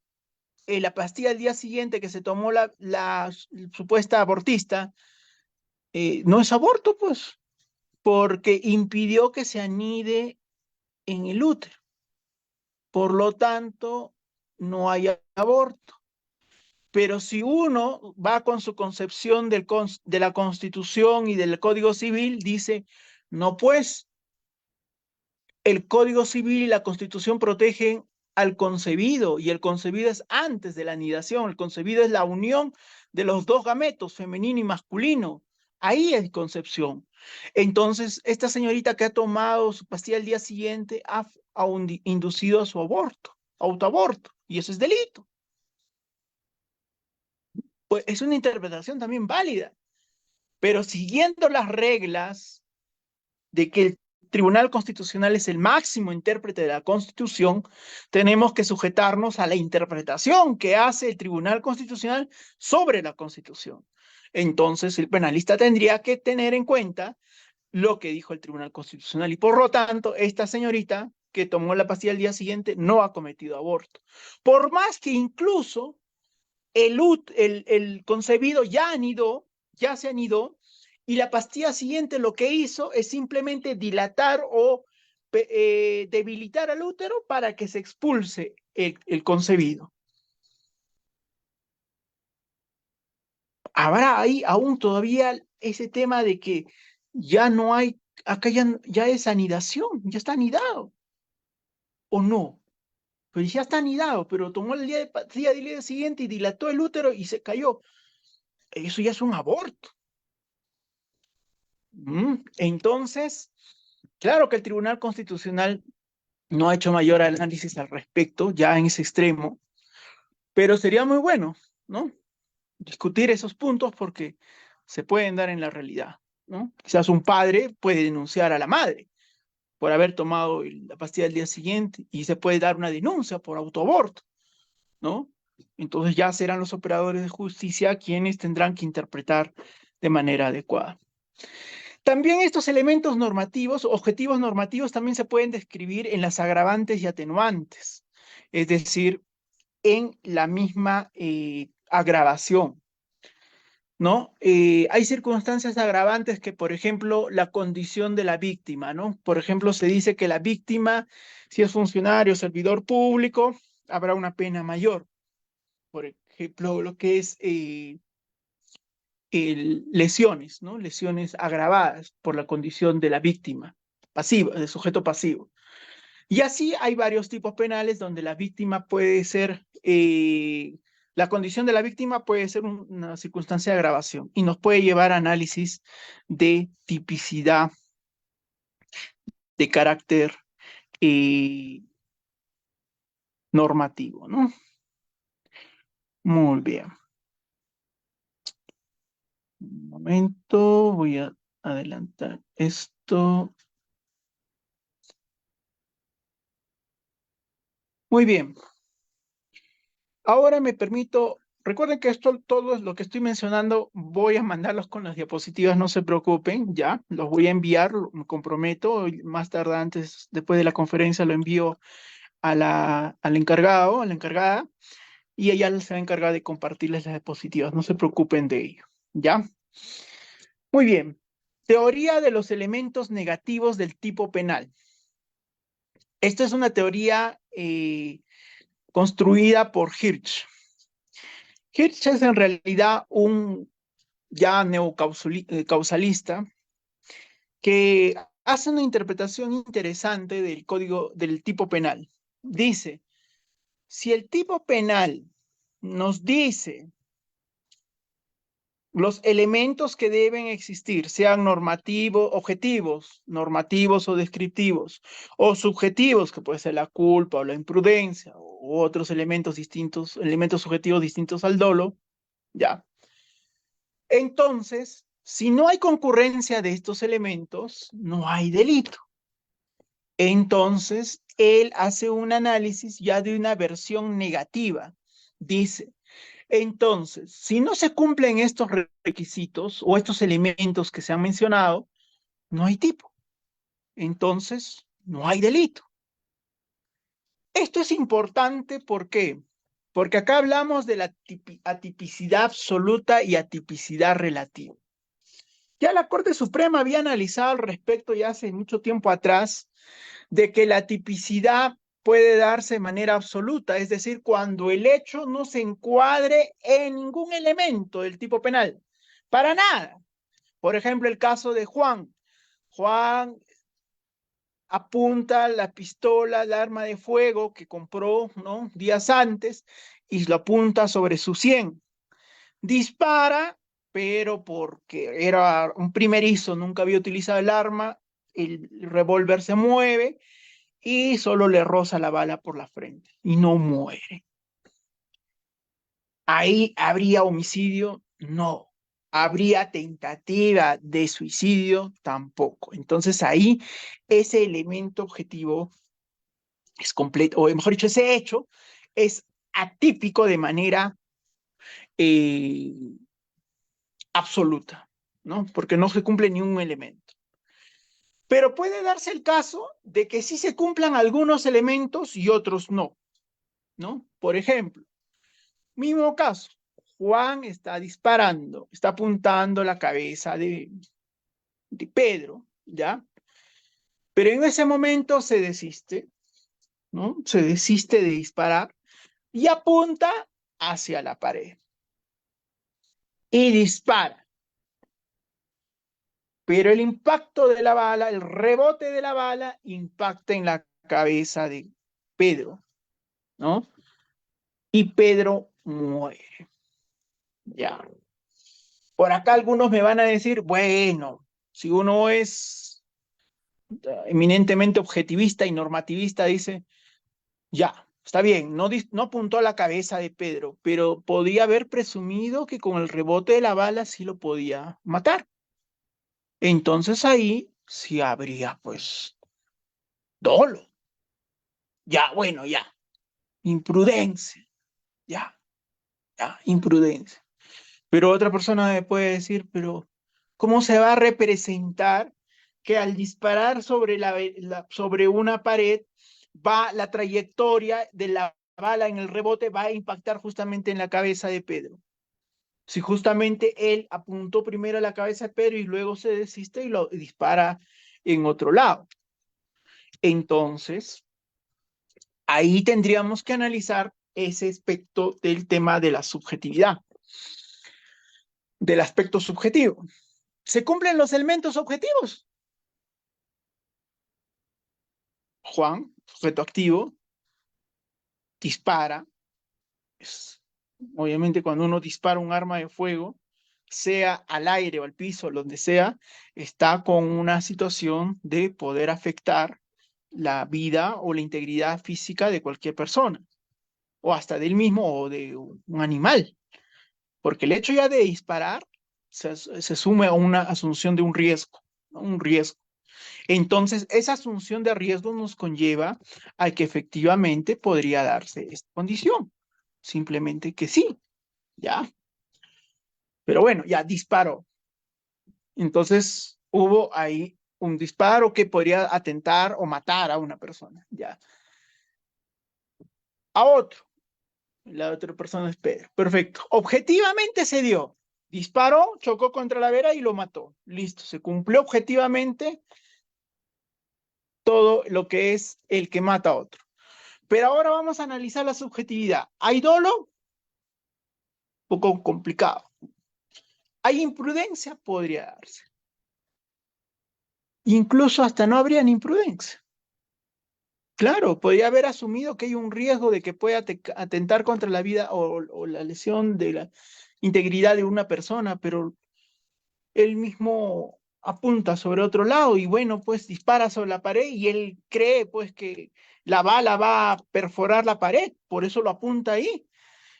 la pastilla al día siguiente que se tomó la supuesta abortista, no es aborto, pues, porque impidió que se anide en el útero. Por lo tanto, no hay aborto. Pero si uno va con su concepción de la Constitución y del Código Civil, dice, no, pues, el Código Civil y la Constitución protegen al concebido, y el concebido es antes de la anidación. El concebido es la unión de los dos gametos, femenino y masculino. Ahí es concepción. Entonces, esta señorita que ha tomado su pastilla al día siguiente ha inducido a su aborto. autoaborto, y eso es delito. Pues es una interpretación también válida, pero siguiendo las reglas de que el Tribunal Constitucional es el máximo intérprete de la Constitución, tenemos que sujetarnos a la interpretación que hace el Tribunal Constitucional sobre la Constitución. Entonces, el penalista tendría que tener en cuenta lo que dijo el Tribunal Constitucional y por lo tanto, esta señorita que tomó la pastilla al día siguiente no ha cometido aborto. Por más que incluso el concebido ya se anidó, y la pastilla siguiente lo que hizo es simplemente dilatar o debilitar al útero para que se expulse el concebido. Habrá ahí aún todavía ese tema de que ya no hay, acá ya es anidación, ya está anidado, ¿o no? Pues ya está anidado, pero tomó el día del día siguiente y dilató el útero y se cayó. Eso ya es un aborto. Entonces, claro que el Tribunal Constitucional no ha hecho mayor análisis al respecto, ya en ese extremo, pero sería muy bueno, ¿no? Discutir esos puntos porque se pueden dar en la realidad, ¿no? Quizás un padre puede denunciar a la madre por haber tomado la pastilla el día siguiente y se puede dar una denuncia por autoaborto, ¿no? Entonces ya serán los operadores de justicia quienes tendrán que interpretar de manera adecuada. También estos elementos normativos, objetivos normativos, también se pueden describir en las agravantes y atenuantes, es decir, en la misma agravación, ¿no? Hay circunstancias agravantes que, por ejemplo, la condición de la víctima, ¿no? Por ejemplo, se dice que la víctima, si es funcionario o servidor público, habrá una pena mayor. Por ejemplo, lo que es lesiones, ¿no? Lesiones agravadas por la condición de la víctima, pasiva, de sujeto pasivo. Y así hay varios tipos penales donde la víctima puede ser, la condición de la víctima puede ser una circunstancia de agravación y nos puede llevar a análisis de tipicidad de carácter normativo, ¿no? Muy bien. Un momento, voy a adelantar esto. Muy bien. Ahora me permito, recuerden que esto, todo lo que estoy mencionando, voy a mandarlos con las diapositivas, no se preocupen, ya, los voy a enviar, me comprometo, más tarde antes, después de la conferencia, lo envío al encargado, a la encargada, y ella se va a encargar de compartirles las diapositivas, no se preocupen de ello, ¿ya? Muy bien. Teoría de los elementos negativos del tipo penal. Esta es una teoría construida por Hirsch. Hirsch es en realidad un ya neocausalista que hace una interpretación interesante del código del tipo penal. Dice, si el tipo penal nos dice los elementos que deben existir, sean normativos, objetivos, normativos o descriptivos, o subjetivos, que puede ser la culpa o la imprudencia, u otros elementos distintos, elementos subjetivos distintos al dolo, ya. Entonces, si no hay concurrencia de estos elementos, no hay delito. Entonces, él hace un análisis ya de una versión negativa. Dice, entonces, si no se cumplen estos requisitos o estos elementos que se han mencionado, no hay tipo. Entonces, no hay delito. Esto es importante, ¿por qué? Porque acá hablamos de la atipicidad absoluta y atipicidad relativa. Ya la Corte Suprema había analizado al respecto ya hace mucho tiempo atrás de que la tipicidad puede darse de manera absoluta, es decir, cuando el hecho no se encuadre en ningún elemento del tipo penal, para nada. Por ejemplo, el caso de Juan. Juan apunta la pistola, el arma de fuego que compró, ¿no?, días antes y lo apunta sobre su sien. Dispara, pero porque era un primerizo, nunca había utilizado el arma, el revólver se mueve y solo le roza la bala por la frente y no muere. ¿Ahí habría homicidio? No. ¿Habría tentativa de suicidio? Tampoco. Entonces ahí ese elemento objetivo es completo, o mejor dicho, ese hecho es atípico de manera eh, absoluta, ¿no? Porque no se cumple ni un elemento. Pero puede darse el caso de que sí se cumplan algunos elementos y otros no, ¿no? Por ejemplo, mismo caso, Juan está disparando, está apuntando la cabeza de Pedro, ¿ya? Pero en ese momento se desiste, ¿no? Se desiste de disparar y apunta hacia la pared y dispara. Pero el impacto de la bala, el rebote de la bala, impacta en la cabeza de Pedro, ¿no? Y Pedro muere. Ya. Por acá algunos me van a decir, bueno, si uno es eminentemente objetivista y normativista, dice, ya, está bien, no apuntó a la cabeza de Pedro, pero podía haber presumido que con el rebote de la bala sí lo podía matar. Entonces ahí sí habría, pues, dolo. Ya, bueno, ya. Imprudencia. Ya, ya, imprudencia. Pero otra persona me puede decir, pero ¿cómo se va a representar que al disparar sobre una pared va la trayectoria de la bala en el rebote va a impactar justamente en la cabeza de Pedro? Si justamente él apuntó primero a la cabeza de Pedro y luego se desiste y lo dispara en otro lado. Entonces, ahí tendríamos que analizar ese aspecto del tema de la subjetividad, del aspecto subjetivo. ¿Se cumplen los elementos objetivos? Juan, sujeto activo, dispara. Obviamente cuando uno dispara un arma de fuego, sea al aire o al piso, donde sea, está con una situación de poder afectar la vida o la integridad física de cualquier persona, o hasta del mismo o de un animal, porque el hecho ya de disparar se sume a una asunción de un riesgo, ¿no? Un riesgo. Entonces, esa asunción de riesgo nos conlleva a que efectivamente podría darse esta condición. Simplemente que sí, ¿ya? Pero bueno, ya disparó. Entonces, hubo ahí un disparo que podría atentar o matar a una persona, ¿ya? A otro. La otra persona es Pedro. Perfecto. Objetivamente se dio. Disparó, chocó contra la vera y lo mató. Listo. Se cumplió objetivamente todo lo que es el que mata a otro. Pero ahora vamos a analizar la subjetividad. ¿Hay dolo? Un poco complicado. ¿Hay imprudencia? Podría darse. Incluso hasta no habría ni imprudencia. Claro, podría haber asumido que hay un riesgo de que pueda atentar contra la vida o la lesión de la integridad de una persona, pero él mismo apunta sobre otro lado y bueno, pues dispara sobre la pared y él cree pues que la bala va a perforar la pared, por eso lo apunta ahí.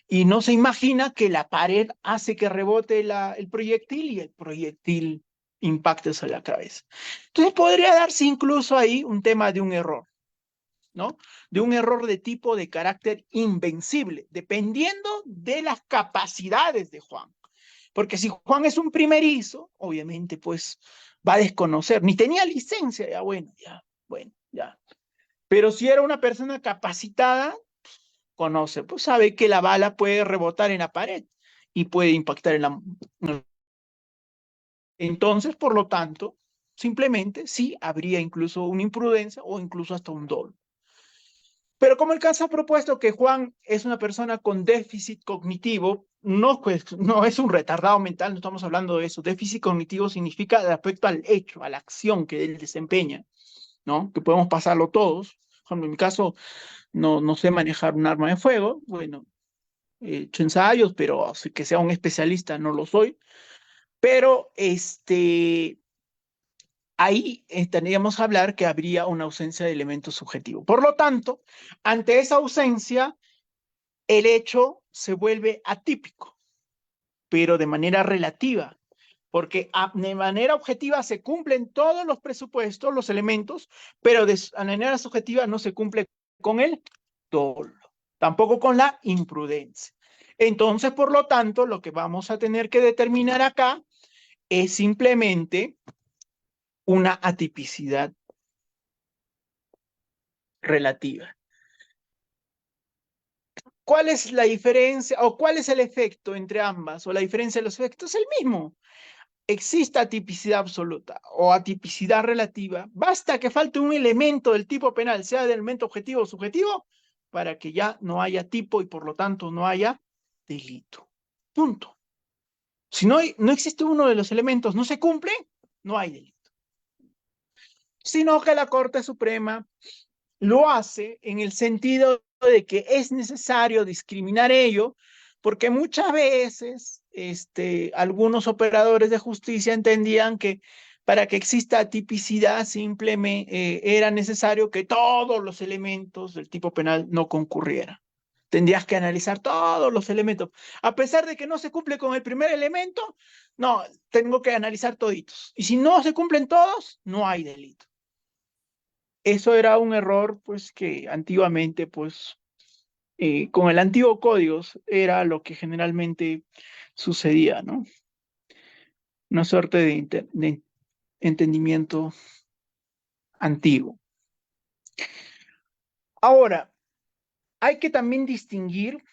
Y no se imagina que la pared hace que rebote el proyectil y el proyectil impacte sobre la cabeza. Entonces podría darse incluso ahí un tema de un error, ¿no? De un error de tipo de carácter invencible, dependiendo de las capacidades de Juan. Porque si Juan es un primerizo, obviamente pues va a desconocer, ni tenía licencia, ya bueno, ya, bueno, ya. Pero si era una persona capacitada, conoce, pues sabe que la bala puede rebotar en la pared y puede impactar en la... Entonces, por lo tanto, simplemente sí habría incluso una imprudencia o incluso hasta un dolo. Pero como el caso ha propuesto que Juan es una persona con déficit cognitivo, no, pues, no es un retardado mental, no estamos hablando de eso. Déficit cognitivo significa respecto al hecho, a la acción que él desempeña, ¿no? Que podemos pasarlo todos. Por ejemplo, en mi caso, no sé manejar un arma de fuego. Bueno, he hecho ensayos, pero que sea un especialista no lo soy. Pero ahí tendríamos que hablar que habría una ausencia de elemento subjetivo. Por lo tanto, ante esa ausencia, el hecho se vuelve atípico, pero de manera relativa, porque de manera objetiva se cumplen todos los presupuestos, los elementos, pero de manera subjetiva no se cumple con el dolo, tampoco con la imprudencia. Entonces, por lo tanto, lo que vamos a tener que determinar acá es simplemente una atipicidad relativa. ¿Cuál es la diferencia o cuál es el efecto entre ambas o la diferencia de los efectos? Es el mismo. Exista atipicidad absoluta o atipicidad relativa, basta que falte un elemento del tipo penal, sea del elemento objetivo o subjetivo, para que ya no haya tipo y por lo tanto no haya delito. Punto. Si no existe uno de los elementos, no se cumple, no hay delito. Sino que la Corte Suprema lo hace en el sentido de que es necesario discriminar ello, porque muchas veces algunos operadores de justicia entendían que para que exista tipicidad simplemente era necesario que todos los elementos del tipo penal no concurrieran. Tendrías que analizar todos los elementos. A pesar de que no se cumple con el primer elemento, no, tengo que analizar toditos. Y si no se cumplen todos, no hay delito. Eso era un error, pues, que antiguamente, pues, con el antiguo código era lo que generalmente sucedía, ¿no? Una suerte de entendimiento antiguo. Ahora, hay que también distinguir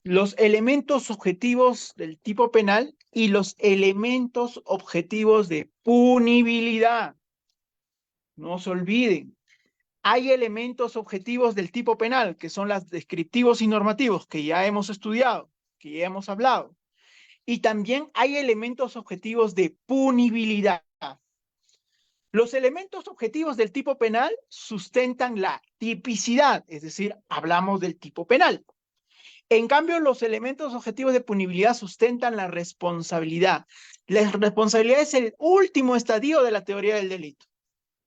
los elementos objetivos del tipo penal y los elementos objetivos de punibilidad. No se olviden. Hay elementos objetivos del tipo penal, que son los descriptivos y normativos, que ya hemos estudiado, que ya hemos hablado. Y también hay elementos objetivos de punibilidad. Los elementos objetivos del tipo penal sustentan la tipicidad, es decir, hablamos del tipo penal. En cambio, los elementos objetivos de punibilidad sustentan la responsabilidad. La responsabilidad es el último estadio de la teoría del delito,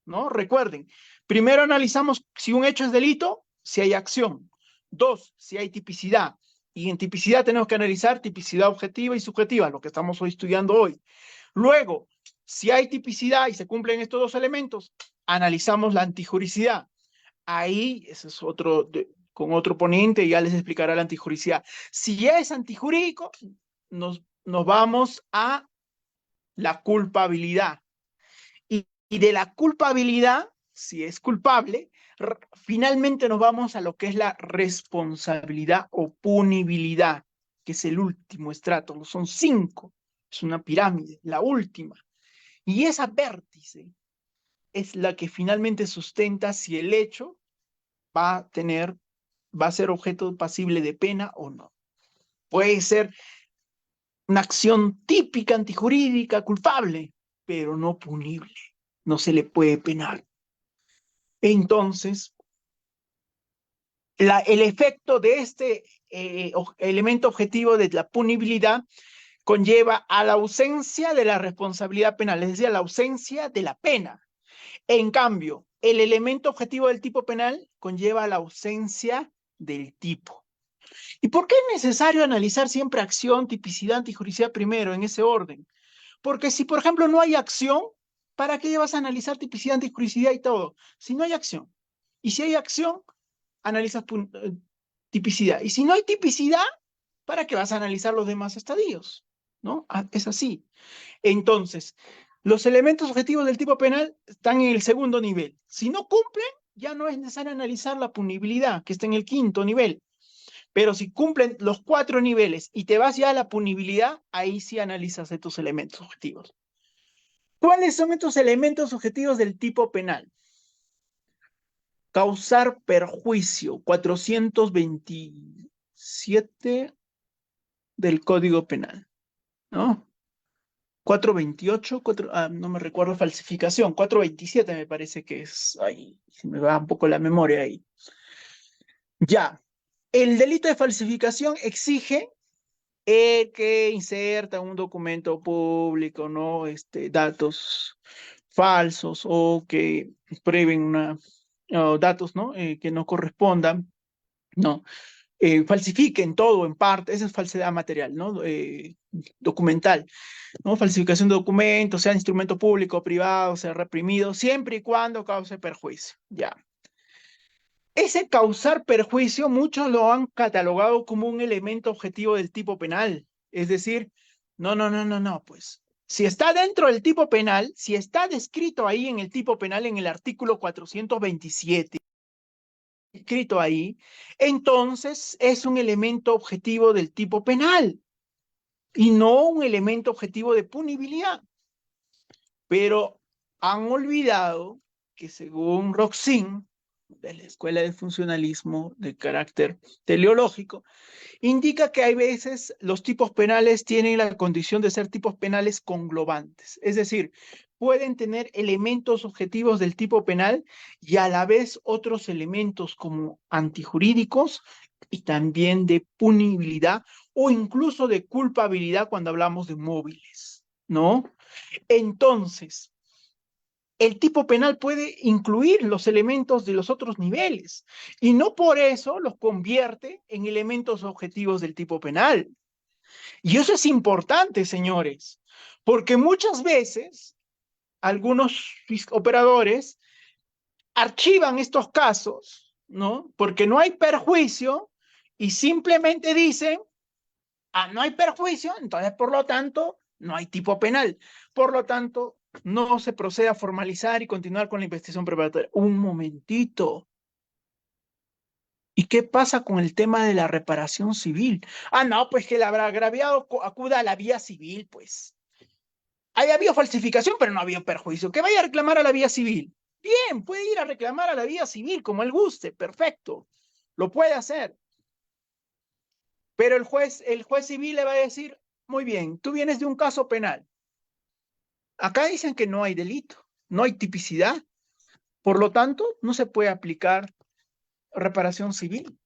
¿no? Recuerden, primero analizamos si un hecho es delito, si hay acción. Dos, si hay tipicidad. Y en tipicidad tenemos que analizar tipicidad objetiva y subjetiva, lo que estamos hoy estudiando hoy. Luego, si hay tipicidad y se cumplen estos dos elementos, analizamos la antijuricidad. Ahí, ese es con otro ponente, ya les explicará la antijuricidad. Si ya es antijurídico, nos vamos a la culpabilidad. Y de la culpabilidad, si es culpable, finalmente nos vamos a lo que es la responsabilidad o punibilidad, que es el último estrato, son 5, es una pirámide, la última. Y esa vértice es la que finalmente sustenta si el hecho va a ser objeto pasible de pena o no. Puede ser una acción típica antijurídica, culpable, pero no punible. No se le puede penar. Entonces, el efecto de este elemento objetivo de la punibilidad conlleva a la ausencia de la responsabilidad penal, es decir, a la ausencia de la pena. En cambio, el elemento objetivo del tipo penal conlleva a la ausencia del tipo. ¿Y por qué es necesario analizar siempre acción, tipicidad, antijuricidad primero, en ese orden? Porque si, por ejemplo, no hay acción, ¿para qué vas a analizar tipicidad, antijuricidad y todo? Si no hay acción. Y si hay acción, analizas tipicidad. Y si no hay tipicidad, ¿para qué vas a analizar los demás estadios? ¿No? Es así. Entonces, los elementos objetivos del tipo penal están en el segundo nivel. Si no cumplen, ya no es necesario analizar la punibilidad, que está en el quinto nivel. Pero si cumplen los 4 niveles y te vas ya a la punibilidad, ahí sí analizas estos elementos objetivos. ¿Cuáles son estos elementos objetivos del tipo penal? Causar perjuicio, 427 del Código Penal, ¿no? 428, no me recuerdo, falsificación, 427 me parece que es, ahí, se me va un poco la memoria ahí. Ya, el delito de falsificación exige que inserta un documento público, ¿no? Datos falsos o que prueben o datos, ¿no? Que no correspondan, ¿no? Falsifiquen todo en parte, esa es falsedad material, ¿no? Documental, ¿no? Falsificación de documentos, sea instrumento público o privado, sea reprimido, siempre y cuando cause perjuicio, ya. Ese causar perjuicio, muchos lo han catalogado como un elemento objetivo del tipo penal. Es decir, no, pues. Si está dentro del tipo penal, si está descrito ahí en el tipo penal, en el artículo 427, escrito ahí, entonces es un elemento objetivo del tipo penal y no un elemento objetivo de punibilidad. Pero han olvidado que según Roxin, de la Escuela de Funcionalismo de carácter teleológico, indica que hay veces los tipos penales tienen la condición de ser tipos penales conglobantes, es decir, pueden tener elementos objetivos del tipo penal y a la vez otros elementos como antijurídicos y también de punibilidad o incluso de culpabilidad cuando hablamos de móviles, ¿no? Entonces, el tipo penal puede incluir los elementos de los otros niveles y no por eso los convierte en elementos objetivos del tipo penal. Y eso es importante, señores, porque muchas veces algunos operadores archivan estos casos, ¿no? Porque no hay perjuicio y simplemente dicen, no hay perjuicio, entonces por lo tanto no hay tipo penal. Por lo tanto, no se procede a formalizar y continuar con la investigación preparatoria. Un momentito. ¿Y qué pasa con el tema de la reparación civil? No, pues que el agraviado acuda a la vía civil, pues. Ahí había falsificación, pero no había perjuicio. Que vaya a reclamar a la vía civil. Bien, puede ir a reclamar a la vía civil como él guste, perfecto. Lo puede hacer. Pero el juez civil le va a decir, muy bien, tú vienes de un caso penal. Acá dicen que no hay delito, no hay tipicidad. Por lo tanto, no se puede aplicar reparación civil,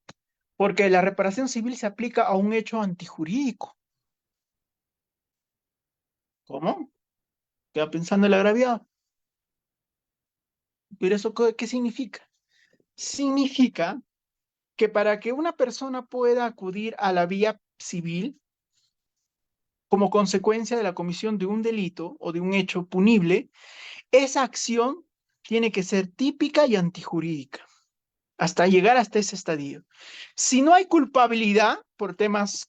porque la reparación civil se aplica a un hecho antijurídico. ¿Cómo? Queda pensando el agraviado. ¿Pero eso qué significa? Significa que para que una persona pueda acudir a la vía civil como consecuencia de la comisión de un delito o de un hecho punible, esa acción tiene que ser típica y antijurídica, hasta llegar hasta ese estadio. Si no hay culpabilidad por temas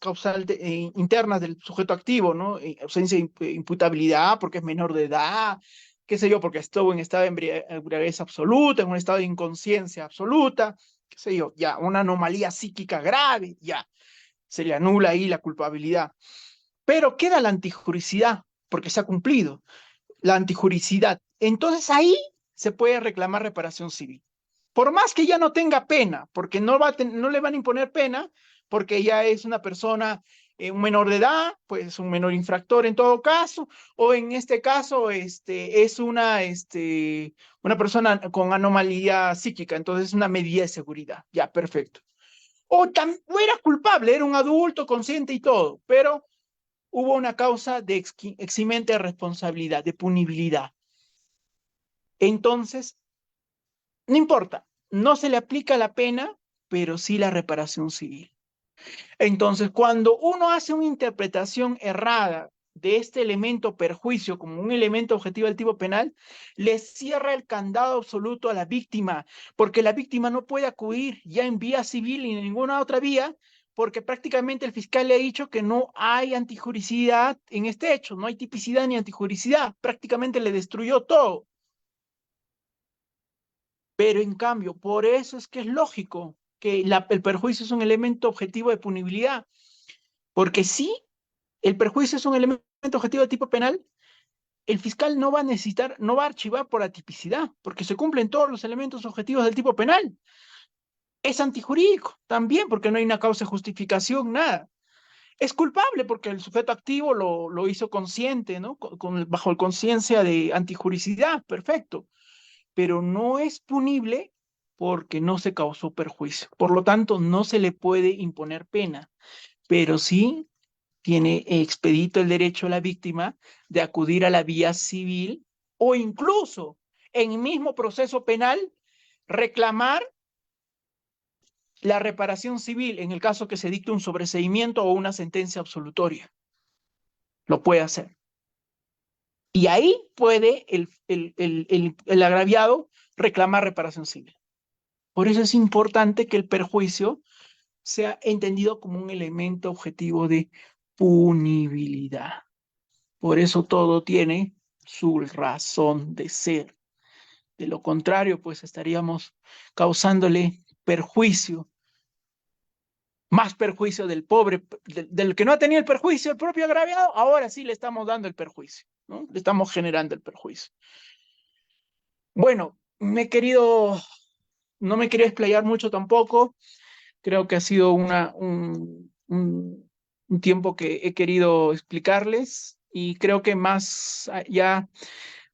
internas del sujeto activo, ¿no? Ausencia de imputabilidad porque es menor de edad, qué sé yo, porque estuvo en estado de embriaguez absoluta, en un estado de inconsciencia absoluta, qué sé yo, ya, una anomalía psíquica grave, ya, se le anula ahí la culpabilidad. Pero queda la antijuricidad, porque se ha cumplido la antijuricidad. Entonces ahí se puede reclamar reparación civil. Por más que ya no tenga pena, porque no le van a imponer pena, porque ya es una persona, un menor de edad, pues un menor infractor en todo caso, o en este caso es una persona con anomalía psíquica, entonces es una medida de seguridad. Ya, perfecto. O era culpable, era un adulto consciente y todo, pero hubo una causa de eximente de responsabilidad, de punibilidad. Entonces, no importa, no se le aplica la pena, pero sí la reparación civil. Entonces, cuando uno hace una interpretación errada de este elemento perjuicio como un elemento objetivo del tipo penal, le cierra el candado absoluto a la víctima, porque la víctima no puede acudir ya en vía civil ni en ninguna otra vía, porque prácticamente el fiscal le ha dicho que no hay antijuricidad en este hecho, no hay tipicidad ni antijuricidad, prácticamente le destruyó todo. Pero en cambio, por eso es que es lógico que el perjuicio es un elemento objetivo de punibilidad, porque si el perjuicio es un elemento objetivo de tipo penal, el fiscal no va a necesitar, no va a archivar por atipicidad, porque se cumplen todos los elementos objetivos del tipo penal. Es antijurídico también, porque no hay una causa de justificación, nada. Es culpable porque el sujeto activo lo hizo consciente, ¿no? Bajo conciencia de antijuricidad, perfecto. Pero no es punible porque no se causó perjuicio. Por lo tanto, no se le puede imponer pena, pero sí tiene expedito el derecho a la víctima de acudir a la vía civil o incluso en el mismo proceso penal reclamar la reparación civil en el caso que se dicte un sobreseimiento o una sentencia absolutoria. Lo puede hacer. Y ahí puede el agraviado reclamar reparación civil. Por eso es importante que el perjuicio sea entendido como un elemento objetivo de punibilidad. Por eso todo tiene su razón de ser. De lo contrario, pues estaríamos causándole perjuicio, más perjuicio del pobre, del que no ha tenido el perjuicio, el propio agraviado, ahora sí le estamos dando el perjuicio, ¿no? Le estamos generando el perjuicio. Bueno, no me quería explayar mucho tampoco. Creo que ha sido un tiempo que he querido explicarles y creo que más allá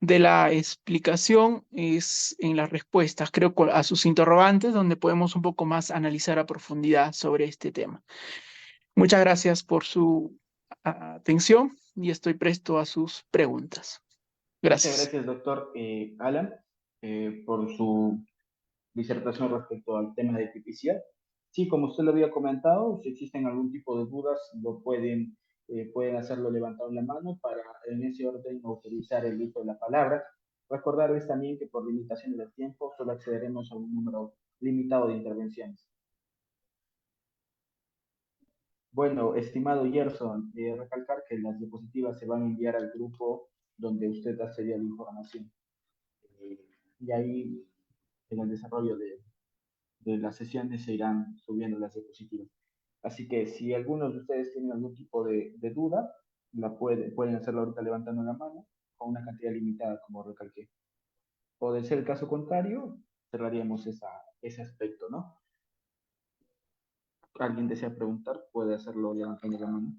de la explicación es en las respuestas, creo, a sus interrogantes, donde podemos un poco más analizar a profundidad sobre este tema. Muchas gracias por su atención y estoy presto a sus preguntas. Muchas Gracias. gracias, doctor Alan, por su disertación respecto al tema de tipicidad. Sí, como usted lo había comentado, si existen algún tipo de dudas, pueden hacerlo levantando la mano para en ese orden autorizar el uso de la palabra. Recordarles también que por limitación del tiempo solo accederemos a un número limitado de intervenciones. Bueno, estimado Gerson, recalcar que las diapositivas se van a enviar al grupo donde usted accedió a la información. Y ahí, en el desarrollo de las sesiones, se irán subiendo las diapositivas. Así que si algunos de ustedes tienen algún tipo de duda, pueden hacerlo ahorita levantando la mano con una cantidad limitada, como recalqué. O de ser el caso contrario, cerraríamos ese aspecto, ¿no? ¿Alguien desea preguntar? Puede hacerlo levantando la mano.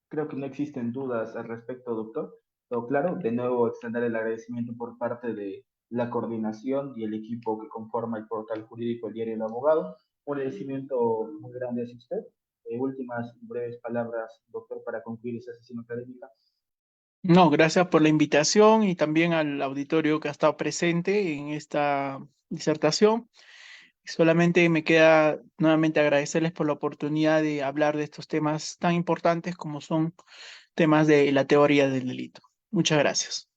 Creo que no existen dudas al respecto, doctor. Pero claro, de nuevo extender el agradecimiento por parte de la coordinación y el equipo que conforma el portal jurídico El Diario del Abogado. Un agradecimiento muy grande hacia usted. Últimas breves palabras, doctor, para concluir esta sesión académica. No, gracias por la invitación y también al auditorio que ha estado presente en esta disertación. Solamente me queda nuevamente agradecerles por la oportunidad de hablar de estos temas tan importantes como son temas de la teoría del delito. Muchas gracias.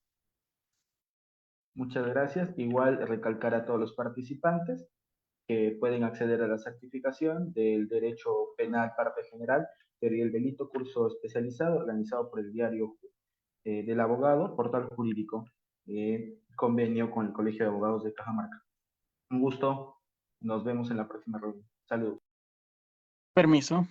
Muchas gracias. Igual recalcar a todos los participantes que pueden acceder a la certificación del Derecho Penal Parte General, Teoría del Delito, curso especializado organizado por el Diario del Abogado, portal jurídico, convenio con el Colegio de Abogados de Cajamarca. Un gusto, nos vemos en la próxima reunión. Saludos. Permiso.